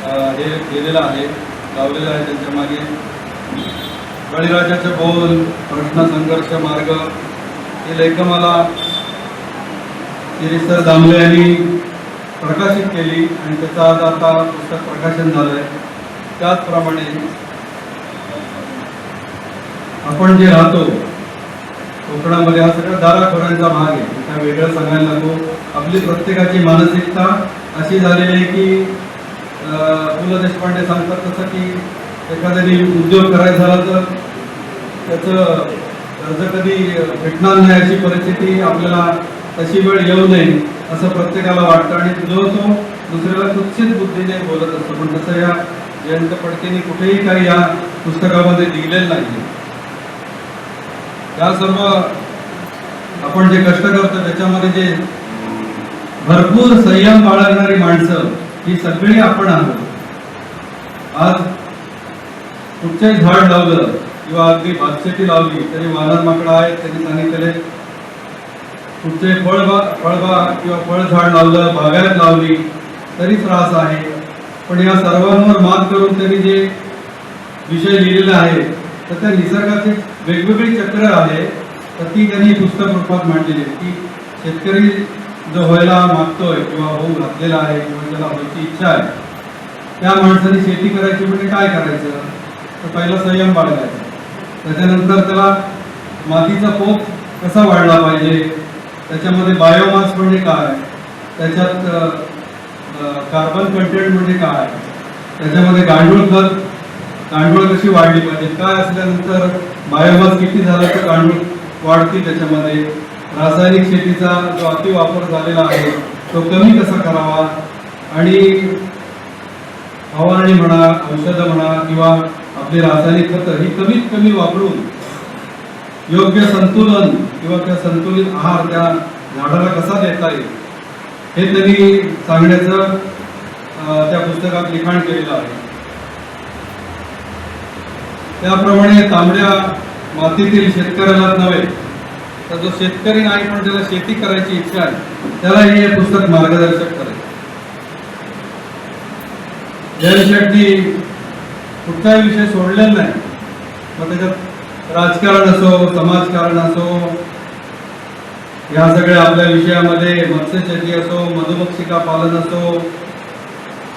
हे केलेलं आहे, लावलेलं आहे. त्यांच्या मागे बळीराजाचे बोल, प्रश्न, संघर्ष, मार्ग ही लेखमाला शिरीष दामले यांनी प्रकाशित केली, आणि त्याचं आज आता पुस्तक प्रकाशन झालंय. त्याचप्रमाणे आपण जे राहतो कोकणामध्ये, हा सगळा दाराखोऱ्यांचा भाग आहे. त्या वेगळं सांगायला नको. आपली प्रत्येकाची मानसिकता अशी झालेली आहे की पु ल देशपांडे सांगतात तसं की एखाद्याने उद्योग करायचा झाला तर त्याचं कर्ज कधी भेटणार नाही, अशी परिस्थिती आपल्याला तशी वेळ येऊ नये असं प्रत्येकाला वाटतं. आणि जो तो दुसऱ्याला कुत्सित बुद्धीने बोलत असतो. पण तसं या जयंत फडकेंनी कुठेही काही या पुस्तकामध्ये लिहिलेलं नाही. या सर्व आपण जे कष्ट करतो त्याच्यामध्ये जे भरपूर संयम बाळगणारी माणसं ही सगळी आपण आहोत. आज कुठचंही झाड लावलं किंवा अगदी भातशेती लावली तरी वानर माकडं आहेत. त्यांनी सांगितलेले कुठचे फळबाग किंवा फळझाड लावलं, बागायत लावली तरी त्रास आहे. पण या सर्वांवर मात करून त्यांनी जे विषय लिहिलेला आहे तर त्या निसर्गाची वेगवेगळी चक्र आहे, तर ती त्यांनी पुस्तक रूपात मांडलेली आहे. की शेतकरी जो व्हायला मागतोय किंवा होऊ घातलेला आहे किंवा ज्याला व्हायची इच्छा आहे, त्या माणसाने शेती करायची म्हणजे काय करायचं, तर पहिला संयम बाळगायचा. त्याच्यानंतर त्याला मातीचा पोत कसा वाढला पाहिजे, त्याच्यामध्ये बायोमास म्हणजे काय, त्याच्यात कार्बन कंटेंट म्हणजे काय, त्याच्यामध्ये गांडूळ खत गांडूळ कशी वाढली पाहिजे, काय असल्यानंतर बायोमास किती झाला तर गांडूळ वाढतील त्याच्यामध्ये, रासायनिक शेतीचा जो अतिवापर झालेला आहे तो कमी कसा करावा, आणि फवारणी म्हणा, औषधं म्हणा किंवा आपली रासायनिक खतं ही कमीत कमी वापरून योग्य संतुलन किंवा त्या संतुलित आहार त्या झाडाला कसा देता येईल हे त्यांनी सांगण्याचं त्या पुस्तकात लिखाण केलेलं आहे. त्याप्रमाणे तांबड्या मातीतील शेतकऱ्यालाच नव्हे तर जो शेतकरी नाही पण ज्याला शेती करायची इच्छा आहे त्यालाही हे पुस्तक मार्गदर्शक करेल. ज्यांच्यासाठी कुठलाही विषय सोडलेला नाही, मग त्याच्यात राजकारण असो, समाजकारण असो, या सगळ्या आपल्या विषयामध्ये मत्स्यशेती असो, मधुमक्षिका पालन असो,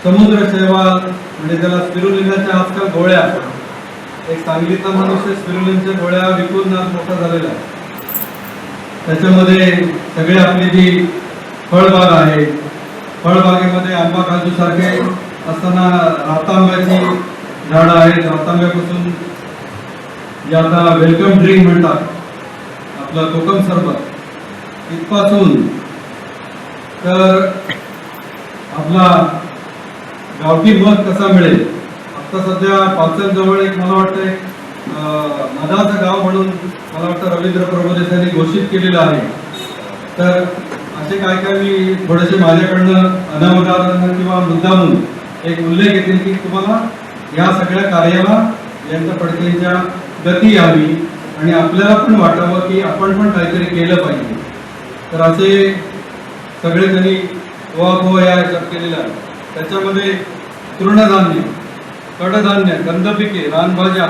समुद्र सेवा म्हणजे त्याला स्पिरुलिनाच्या आजकाल गोळ्या, एक सांगलीचा मनुष्य स्पिरुलिनच्या गोळ्या विकून आज मोठा झालेला आहे. त्याच्यामध्ये सगळी आपली जी फळबाग आहे, फळबागेमध्ये आंबा काजू सारखे असताना रातांब्याची झाडं आहेत. रातांब्यापासून जे आता वेलकम ड्रिंक म्हणतात, आपलं कोकम सरबत इथपासून तर आपला गावठी मध कसा मिळेल. आता सध्या पाचल जवळ एक मला वाटतं एक मधाचं गाव म्हणून मला वाटतं रवींद्र प्रभुदेस यांनी घोषित केलेलं आहे. तर असे काय काय मी थोडेसे माझ्याकडनं अनावधान किंवा मुद्दामून एक उल्लेख येतील की तुम्हाला या सगळ्या कार्याला जयंत फडकेंच्या गती यावी आणि आपल्याला पण वाटावं की आपण पण काहीतरी केलं पाहिजे. तर असे सगळे त्यांनी गोवा या याच्यात केलेलं आहे. त्याच्यामध्ये तृणधान्य, कडधान्य, गंधपिके, रानभाज्या,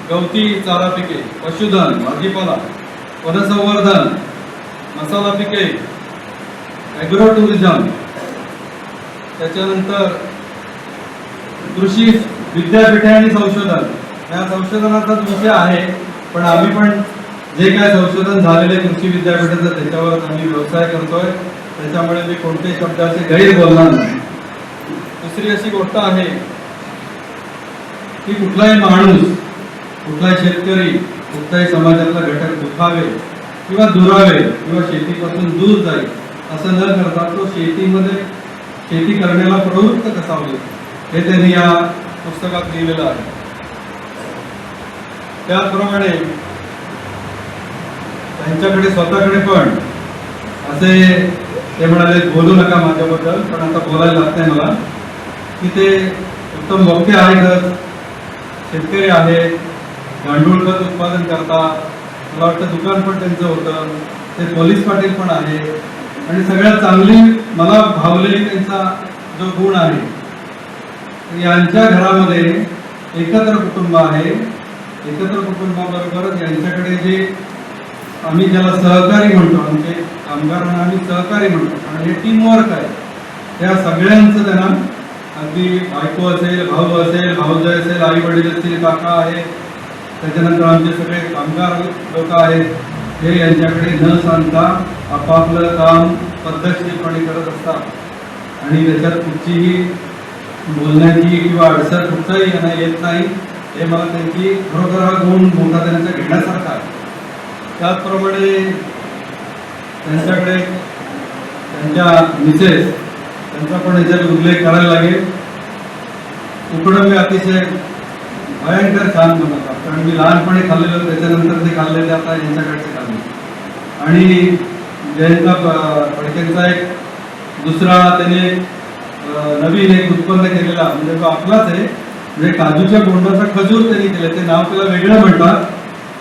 गवती चारा पिके, पशुधन, भाजीपाला, वनसंवर्धन, मसाला पिके, ॲग्रो टुरिझम, त्याच्यानंतर कृषी विद्यापीठे आणि संशोधन. या संशोधनाचाच विषय आहे, पण आम्ही पण जे काय संशोधन झालेले कृषी विद्यापीठाचं त्याच्यावर आम्ही व्यवसाय करतोय, त्याच्यामुळे मी कोणत्याही शब्दाचे गैर बोलणार नाही. दुसरी अशी गोष्ट आहे की कुठलाही माणूस, कुठलाही शेतकरी, कुठलाही समाजातला घटक दुखावे किंवा दुरावे किंवा शेतीपासून दूर जाईल असं न करता तो शेतीमध्ये शेती करण्याला प्रवृत्त कसा होईल हे त्यांनी या पुस्तकात लिहिलेलं आहे. त्याचप्रमाणे त्यांच्याकडे स्वतःकडे पण असे ते म्हणाले बोलू नका माझ्याबद्दल, पण आता बोलायला लागतंय मला की ते उत्तम वक्ते आहेत, शेतकरी आहेत, गांडूळ खत उत्पादन करतात, मला वाटतं दुकान पण त्यांचं होतं, ते पोलीस पाटील पण आहे आणि सगळ्यात चांगली मला भावलेली त्यांचा जो गुण आहे, यांच्या घरामध्ये एकत्र कुटुंब आहे. एकत्र कुटुंबाबरोबरच यांच्याकडे जे आम्ही ज्याला सहकारी म्हणतो, आमचे कामगारांना आम्ही सहकारी म्हणतो, आणि हे टीमवर्क आहे. त्या सगळ्यांचं त्यांना अगदी बायको असेल, भाऊ असेल, भाऊजाई असेल, आई वडील असतील, काका आहेत, त्याच्यानंतर आमचे सगळे कामगार लोक आहेत, हे यांच्याकडे न सांगता आपापलं काम पद्धतशीरपणे करत असतात आणि त्याच्यात कुठचीही बोलण्याची किंवा अडचण कुठचाही यांना येत नाही. हे मला त्यांची खरोखर हा गुण मोठा त्यांचा घेण्यासारखा आहे. त्याचप्रमाणे त्यांच्याकडे त्यांच्या मिसेस, त्यांचा पण याच्यात उल्लेख करायला लागेल. उकडं मी अतिशय भयंकर छान बनवतात, कारण मी लहानपणी खाल्लेलं, त्याच्यानंतर ते खाल्लेले आता यांच्याकडचे खाल्ले. आणि जयंत फडकेंचा एक दुसरा त्याने नवीन एक उत्पन्न केलेला म्हणजे तो आपलाच आहे, म्हणजे काजूच्या बोंडाचा खजूर त्यांनी केलं. ते नाव त्याला वेगळं म्हणतात,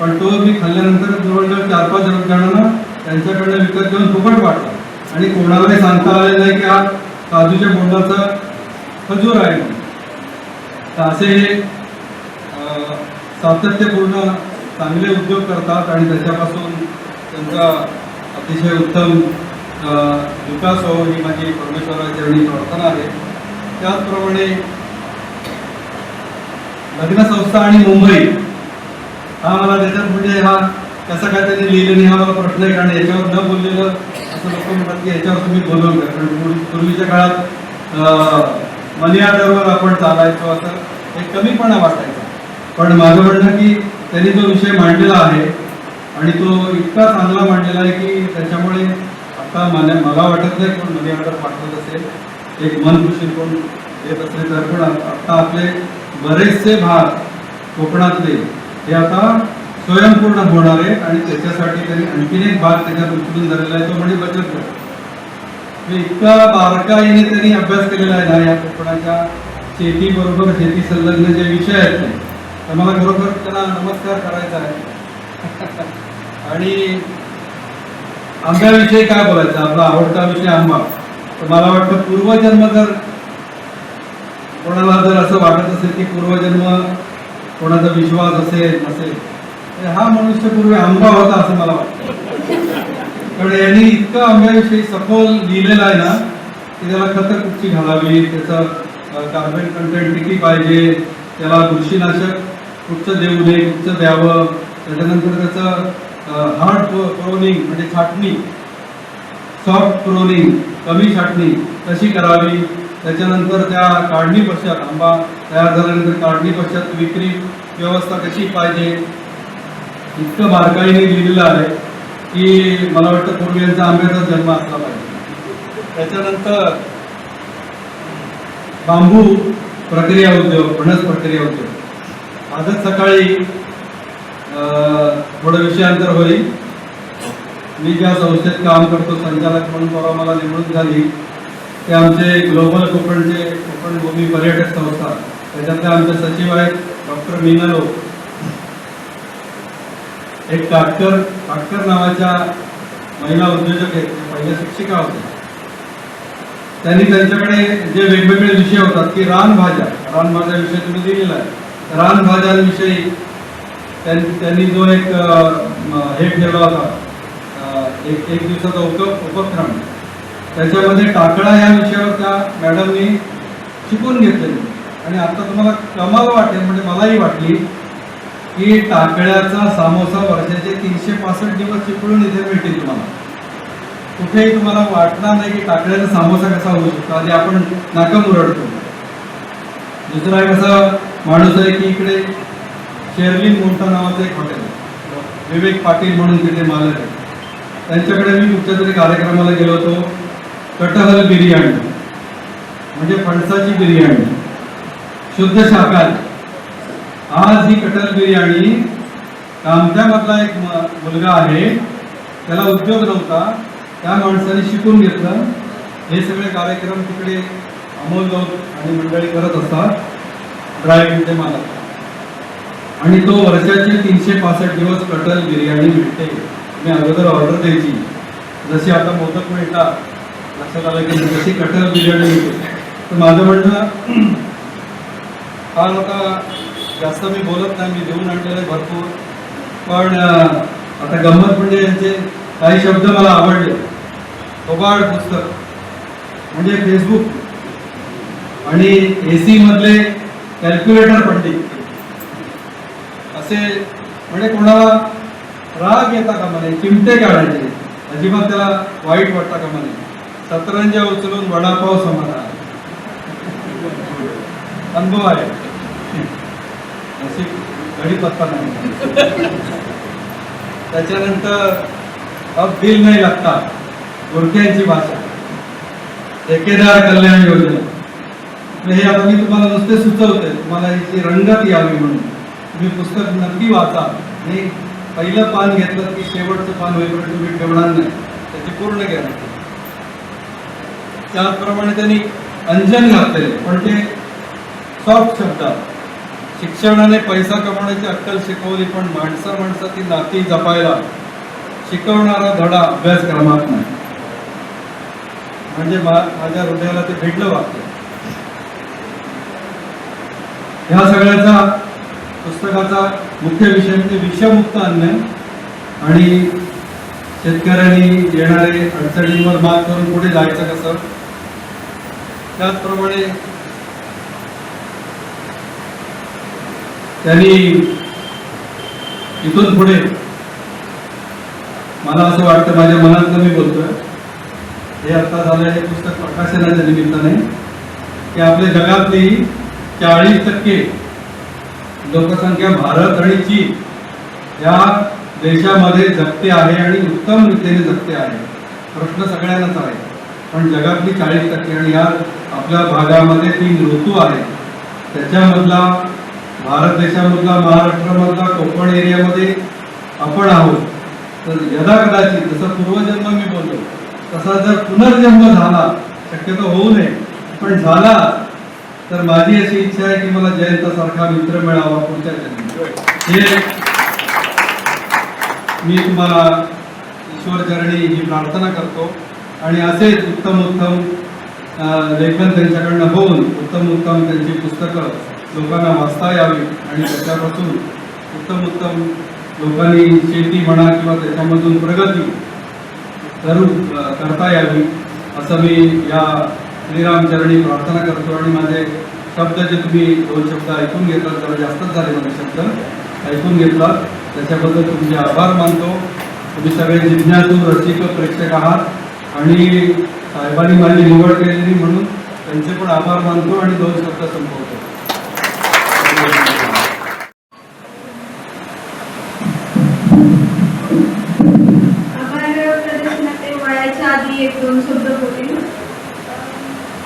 पण तो मी खाल्ल्यानंतर जवळजवळ 4-5 जणांना त्यांच्याकडनं विकत घेऊन फुकट वाटला आणि कोणालाही सांगता आलेलं नाही की हा काजूच्या बोंडाचा खजूर आहे. तर असे हे सातत्यपूर्ण चांगले उद्योग करतात आणि त्याच्यापासून त्यांचा अतिशय उत्तम विकास हो ही माझी परमेश्वराच्या चरणी प्रार्थना आहे. त्याचप्रमाणे लग्न संस्था आणि मुंबई हा मला त्याच्यात म्हणजे हा कसा काय त्यांनी लिहिलं नाही हा मला प्रश्न आहे, कारण याच्यावर न बोललेलं असं लोक म्हणतात की याच्यावर तुम्ही बोलवलं का, कारण पूर्वीच्या काळात मनी ऑर्डरवर आपण चालायचो, असं एक कमीपणा वाटायचा. पण माझं म्हणणं की त्यांनी जो विषय मांडलेला आहे आणि तो इतका चांगला मांडलेला आहे की त्याच्यामुळे आता मला वाटत नाही कोण मनी ऑर्डर पाठवत असेल, एक मन खुशी कोण येत असले तर, पण आता आपले बरेचसे भाग कोकणातले हे आता स्वयंपूर्ण होणार आहे आणि त्याच्यासाठी त्यांनी आणखीन एक भाग त्याच्यात उचलून धरलेला आहे, तो म्हणजे बचत गट. इतका बारकाईने त्यांनी अभ्यास केलेला आहे ना या कोकणाच्या शेतीबरोबर शेती संलग्न जे विषय आहेत ते, तर मला खरोखर त्यांना नमस्कार करायचा आहे. आणि आंब्याविषयी काय बोलायचं, आपला आवडता विषय आंबा. तर मला वाटतं पूर्वजन्म जर कोणाला जर असं वाटत असेल की पूर्वजन्म कोणाचा विश्वास असेल नसेल, तर हा मनुष्य पूर्वी आंबा होता असं मला वाटतं. कारण यांनी इतकं आंब्याविषयी सखोल लिहिलेलं आहे ना की त्याला खतं कुठची घालावी, त्याचं कार्बन कंटेंट किती पाहिजे, त्याला बुरशीनाशक कुठचं देऊ नये, कुठचं द्यावं, त्याच्यानंतर त्याचं हार्ड प्रोनिंग म्हणजे छाटणी, सॉफ्ट प्रोनिंग कमी छाटणी कशी करावी, त्याच्यानंतर त्या काढणी पश्चात आंबा तयार झाल्यानंतर काढणी पश्चात विक्री व्यवस्था कशी पाहिजे, इतकं बारकाईने लिहिलेलं आहे की मला वाटतं पूर्वीचा आंब्याचा जन्म असला पाहिजे. त्याच्यानंतर बांबू प्रक्रिया उद्योग, फणस प्रक्रिया उद्योग. आजच सकाळी थोडं विषयांतर होईल. मी ज्या संस्थेत काम करतो संचालक म्हणून परवा मला निवडून झाली ते आमचे ग्लोबल कोकण भूमी पर्यटक संस्था, त्याच्यातले आमचे सचिव आहेत डॉक्टर मीना लोक. एक काटकर नावाच्या महिला उद्योजक आहेत, पहिल्या शिक्षिका होत्या. त्यांनी त्यांच्याकडे जे वेगवेगळे विषय होतात की रानभाज्या विषय तुम्ही दिलेला आहे, रानभाज्यांविषयी त्यांनी जो एक हे ठेवला होता, एक दिवसाचा उपक्रम, त्याच्यामध्ये टाकळा या विषयावर त्या मॅडमनी शिकून घेतलेली. आणि आता तुम्हाला कमाल वाटेल, म्हणजे मलाही वाटली की टाकळ्याचा सामोसा वर्षाचे 365 दिवस चिपळून इथे मिळतील तुम्हाला. कुठेही तुम्हाला वाटणार नाही की टाकळ्याचा सामोसा कसा होऊ शकतो, आधी आपण नाका मुरडतो. दुसरा एक असा माणूस आहे की इकडे शेरलिन मोठा नावाचं एक हॉटेल आहे, विवेक पाटील म्हणून तिथे मालक आहे. त्यांच्याकडे मी कुठच्या तरी कार्यक्रमाला गेलो होतो. कटहल बिर्याणी म्हणजे फणसाची बिर्याणी, शुद्ध शाकाहारी. आज ही कटहल बिर्याणी कामत्यामधला एक मुलगा आहे, त्याला उद्योग नव्हता, त्या माणसाने शिकून घेतलं. हे सगळे कार्यक्रम तिकडे अमोल गौत आणि मंडळी करत असतात, ड्रायव्हिंगचे मालक. आणि तो वर्षाचे 365 दिवस कटहल बिर्याणी मिळते. मी अगोदर ऑर्डर द्यायची, जशी आता मोदक मिळतात लक्षात आलं की जशी कटहल बिर्याणी मिळते. तर माझं म्हणणं फार आता जास्त मी बोलत नाही, मी देऊन आणलेलं आहे भरपूर. पण आता गंमत म्हणजे यांचे काही शब्द मला आवडले. थोबाड पुस्तक म्हणजे फेसबुक आणि AC मधले कॅल्क्युलेटर पंडित असे, म्हणजे कोणाला राग येता कामा नये, चिमटे काढायचे, अजिबात त्याला वाईट वाटता कामा नये. सतरंजा उचलून वडापाव समाधान अनुभव आहे, अशी कढीपत्ता नाही. त्याच्यानंतर अब दिल नाही लागता, गुरख्यांची भाषा, ठेकेदार कल्याण योजना. हे आता मी तुम्हाला नुसते सुचवते, तुम्हाला याची रंगत यावी म्हणून तुम्ही पुस्तक नक्की वाचा. आणि पहिलं पान घेतलं की शेवटचं पान होईपर्यंत तुम्ही ठेवणार नाही, त्याची पूर्ण गॅरंटी. त्याचप्रमाणे त्यांनी अंजन घातलेले, पण ते सॉफ्ट शब्दात. शिक्षणाने पैसा कमवण्याची अक्कल शिकवली, पण माणसाची नाती जपायला शिकवणारा धडा अभ्यासक्रमात नाही. म्हणजे माझ्या हृदयाला ते भेटलं वाक्य. ह्या सगळ्याचा पुस्तकाचा मुख्य विषय म्हणजे विषमुक्त अन्न आणि शेतकऱ्यांनी येणारे अडचणींवर मात करून पुढे जायचं कसं. त्याचप्रमाणे त्यांनी इथून पुढे मला असं वाटतं, माझ्या मनातलं मी बोलतोय, हे आता झालेले पुस्तक प्रकाशनाच्या निमित्ताने, की आपल्या जगातली 40% लोकसंख्या भारत आणि चीन या देशामध्ये जगते आहे आणि उत्तम रीतीने जगते आहे. प्रश्न सगळ्यांनाच आहे, पण जगातली 40% आणि या आपल्या भागामध्ये 3 ऋतू आहेत. त्याच्यामधला भारत देशामधला, महाराष्ट्रामधला, कोकण एरियामध्ये आपण आहोत. तर यदा कदाचित जसं पूर्वजन्म मी बोललो तसा जर पुनर्जन्म झाला, शक्यतो होऊ नये पण झाला, तर माझी अशी इच्छा आहे की मला जयंतासारखा मित्र मिळावा पुढच्या जन्मी. हे मी तुम्हाला ईश्वर चरणी ही प्रार्थना करतो आणि असेच उत्तम उत्तम लेखन त्यांच्याकडनं होऊन उत्तम उत्तम त्यांची पुस्तकं लोकांना वाचता यावी आणि त्याच्यापासून उत्तम उत्तम लोकांनी शेती म्हणा किंवा त्याच्यामधून प्रगती करता यावी असं मी या श्रीरामचरणी प्रार्थना करतो. आणि माझे शब्द जे तुम्ही 2 शब्द ऐकून घेतलात, जरा जास्तच झाले माझे शब्द ऐकून घेतलात, त्याच्याबद्दल तुमचे आभार मानतो. तुम्ही सगळे जिज्ञासू रसिक प्रेक्षक आहात आणि साहेबांनी माझी निवड केलेली म्हणून त्यांचे पण आभार मानतो आणि 2 शब्द संपवतो. वयाच्या आधी 1-2 शब्द बोलेन.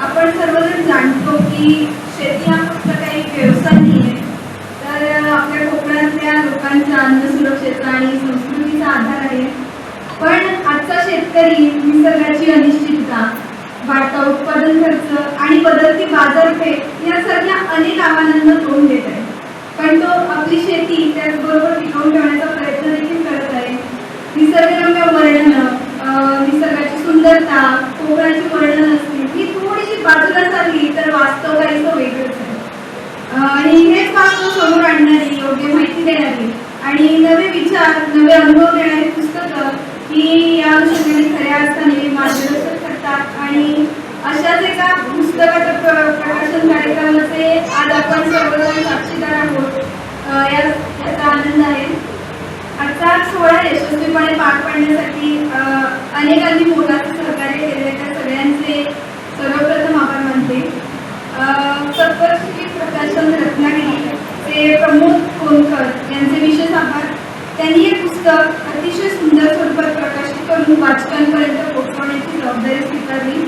आपण सर्वजण जाणतो की शेती हा फक्त काही व्यवसाय नाही आहे, तर आपल्या कोकणातल्या लोकांच्या अन्न सुरक्षेचा आणि संस्कृतीचा आधार आहे. पण आजचा शेतकरी निसर्गाची अनिश्चितता, वाढता उत्पादन खर्च आणि बदलती बाजारपेठ यासारख्या अनेक आव्हानांना तोंड देत आहे. पण तो आपली शेती त्याचबरोबर टिकवून ठेवण्याचा प्रयत्न देखील करत आहे. निसर्गरम्य वर्णनं, निसर्गाची सुंदरता, कोकणाची वर्णन असतील ही थोडीशी बाजूला चालली तर वास्तव काहीसं वेगळंच आहे. आणि हेच वास्तव समोर आणणारी, योग्य माहिती देणारी आणि नवे विचार, नवे अनुभव देणारी पुस्तकं ही या अनुषंगाने खऱ्या अर्थाने मार्गदर्शन करतात. आणि अशाच एका पुस्तकाच्या प्रकाशन कार्यक्रमाचे आज आपण सर्वजण साक्षीदार आहोत. याचा आनंद आहे. आजचा सोहळा यशस्वीपणे पार पाडण्यासाठी अनेकांनी मोलाचं सहकार्य केले. त्या सगळ्यांचे सर्वप्रथम आभार मानते. सत्परश्री प्रकाशन रत्नागिरीचे प्रमोद कोनकर यांचे विशेष आभार. त्यांनी हे पुस्तक अतिशय सुंदर स्वरूपात प्रकाशित करून वाचकांपर्यंत पोहोचवण्याची जबाबदारी स्वीकारली.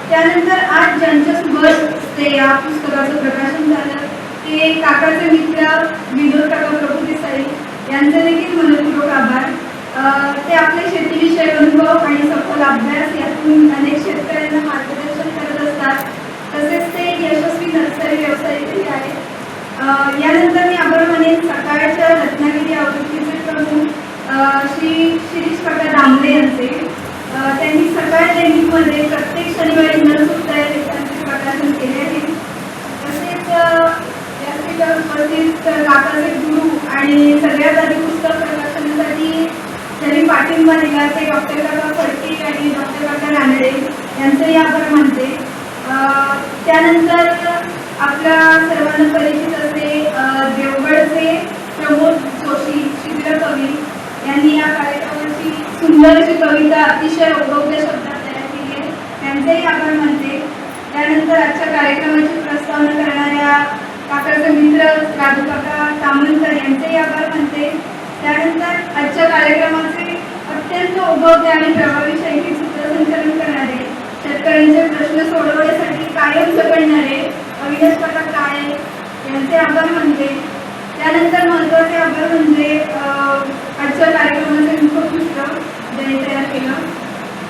त्यानंतर आज ज्यांच्यासोबत ते या पुस्तकाचं प्रकाशन झालं ते काकाचे मित्र विनोद काका प्रभू देसाई यांचे देखील मनपूर्वक आभार. ते आपले शेतीविषयक अनुभव आणि सखोल अभ्यास यातून अनेक शेतकऱ्यांना मार्गदर्शन करत असतात. तसेच ते यशस्वी नर्सरी व्यावसायिकही आहेत. यानंतर मी आभार मानेन सकाळच्या रत्नागिरी आवृत्तीचे प्रमुख श्री शिरीष काका दामले यांचे. त्यांनी सकाळ दैनिकमध्ये प्रत्येक शनिवारी न चुकता या लेखांचे प्रकाशन केले आहे. तसेच उपस्थित काकाचे गुरु आणि सगळ्यात आधी पुस्तक प्रकाशनासाठी त्यांनी पाठिंबा दिला ते डॉक्टर काका फडके आणि डॉक्टर काका रानडे यांचेही आभार मानते. त्यानंतर आपल्या सर्वांना परिचित असे देवगडचे प्रमोद जोशी शिबिर कवी यांनी या कार्यक्रमाची सुंदर अशी कविता अतिशय ओघवत्या शब्दात तयार केली आहे. त्यांचेही आभार मानते. त्यानंतर आजच्या कार्यक्रमाची प्रस्तावना करणाऱ्या काकाचे मित्र राजू काका तामणकर यांचेही आभार मानते. त्यानंतर आजच्या कार्यक्रमाचे अत्यंत ओघवते आणि प्रभावी शैक्षणिक सूत्रसंचलन करणारे, शेतकऱ्यांचे प्रश्न सोडवण्यासाठी कायम झगडणारे अविनाश काका काळे यांचे आभार मानते. त्यानंतर महत्त्वाचे आभार म्हणजे आजच्या कार्यक्रमाचे मुखपृष्ठ ज्यांनी तयार केलं.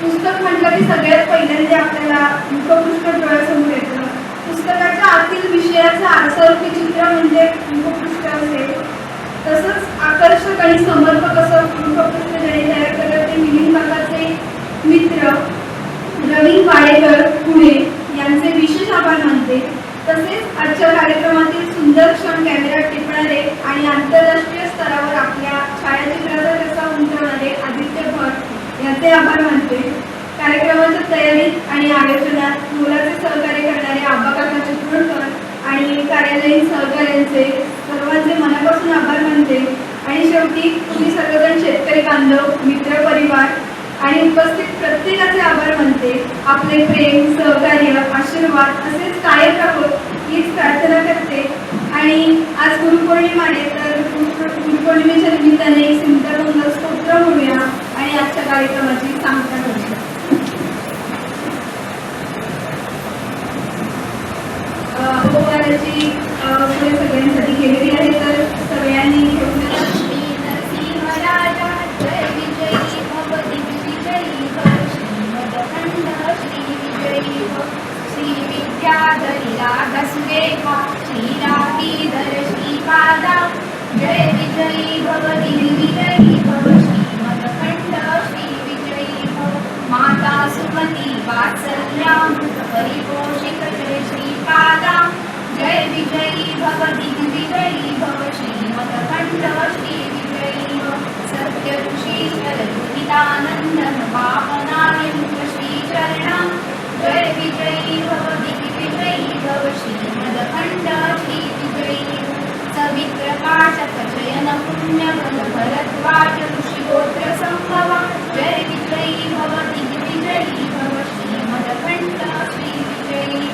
पुस्तक म्हटलं की सगळ्यात पहिल्यांदा आपल्याला मुखपृष्ठ डोळ्यासमोर येतं. पुस्तकाच्या आतील विषयाचं आरसारूपी चित्र म्हणजे मुखपृष्ठ असेल. तसंच आकर्षक आणि समर्पक असं मुखपृष्ठ ज्यांनी तयार केलं ते मिलिंद काकाचे मित्र रवी वाडेकर पुणे यांचे विशेष आभार मानते. तसेच आजच्या कार्यक्रमातील सुंदर क्षण कॅमेऱ्यात टिपणारे आणि आंतरराष्ट्रीय स्तरावर आपल्या छायाचित्राचा रसा उमटवणारे आदित्य भट यांचे आभार मानते. कार्यक्रमाच्या तयारीत आणि आयोजनात मोलाचे सहकार्य करणारे आबा काका चिपळूणकर आणि कार्यालयीन सहकार्यांचे सर्वांचे मनापासून आभार मानते. आणि शेवटी तुम्ही सर्वजण शेतकरी बांधव, मित्र परिवार आणि उपस्थित प्रत्येकाचे आभार मानते. आपले प्रेम, सहकार्य, आशीर्वाद असेच कायम राहो हीच प्रार्थना करते. आणि आज गुरुपौर्णिमा आहे, तर गुरुपौर्णिमेच्या निमित्ताने एक सिंधुदुर्ग स्तोत्र म्हणूया आणि आजच्या कार्यक्रमाची सांगता करूया. उपकाराची सोय सगळ्यांसाठी केलेली आहे, तर सगळ्यांनी घेऊन या. नरसिंहराजा जय विजयी भव दिग्विजयी भव श्रीमदखंड श्री विजयी भव श्री विद्याधरी राधा सुरेखा श्रीरापीधर श्रीपादा जय विजयी भव दिग्विजयी भव श्रीमदखंड श्री विजयी भव माता सुमती वात्सल्यामृत परिपोषित जय श्रीपादा जय विजयी भव दिग्विजयी भव श्रीमदखंड श्री विजयी भव सत्य ऋषीश्वर दुरितानंदन पावनायक श्रीचरणा जय विजयी भव दिग्विजयी भव श्रीमदखंड श्री विजयी भव सवित्रपाशक शयन पुण्यबल भरद्वाज ऋषिगोत्र संभवा जय विजयी भव दिग्विजयी भव श्रीमदखंड श्री विजयी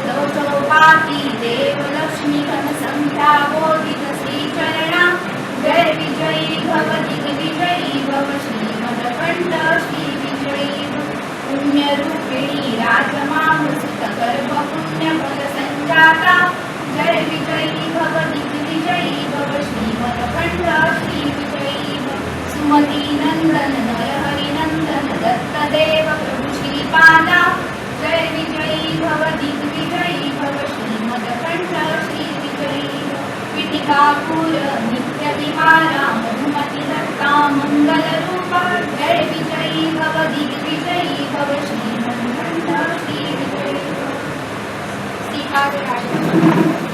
भव सौभाती देव लक्ष्मी घन संख्या बोधित श्रीचरणा जय विजयी भव दिग्विजयी भव श्रीमदखंड श्री विजयी भव पुण्यरूपिणी राजमामृत गर्भ पुण्यफल संजाता जय विजयी भव दिग्विजयी भव श्रीमदखंड श्री विजयी भव सुमती नंदन नरहरि नंदन दत्तदेव प्रभु श्रीपादा जय विजयी भव दिग्विजयी भव श्रीमदखंड श्री विजयी भव पिटिकापुर नित्य विहारा मधुमती दत्ता मंगल रूपा जय विजयी भव दिग्विजयी भव श्रीमदखंड श्री विजयी भव श्रीपाद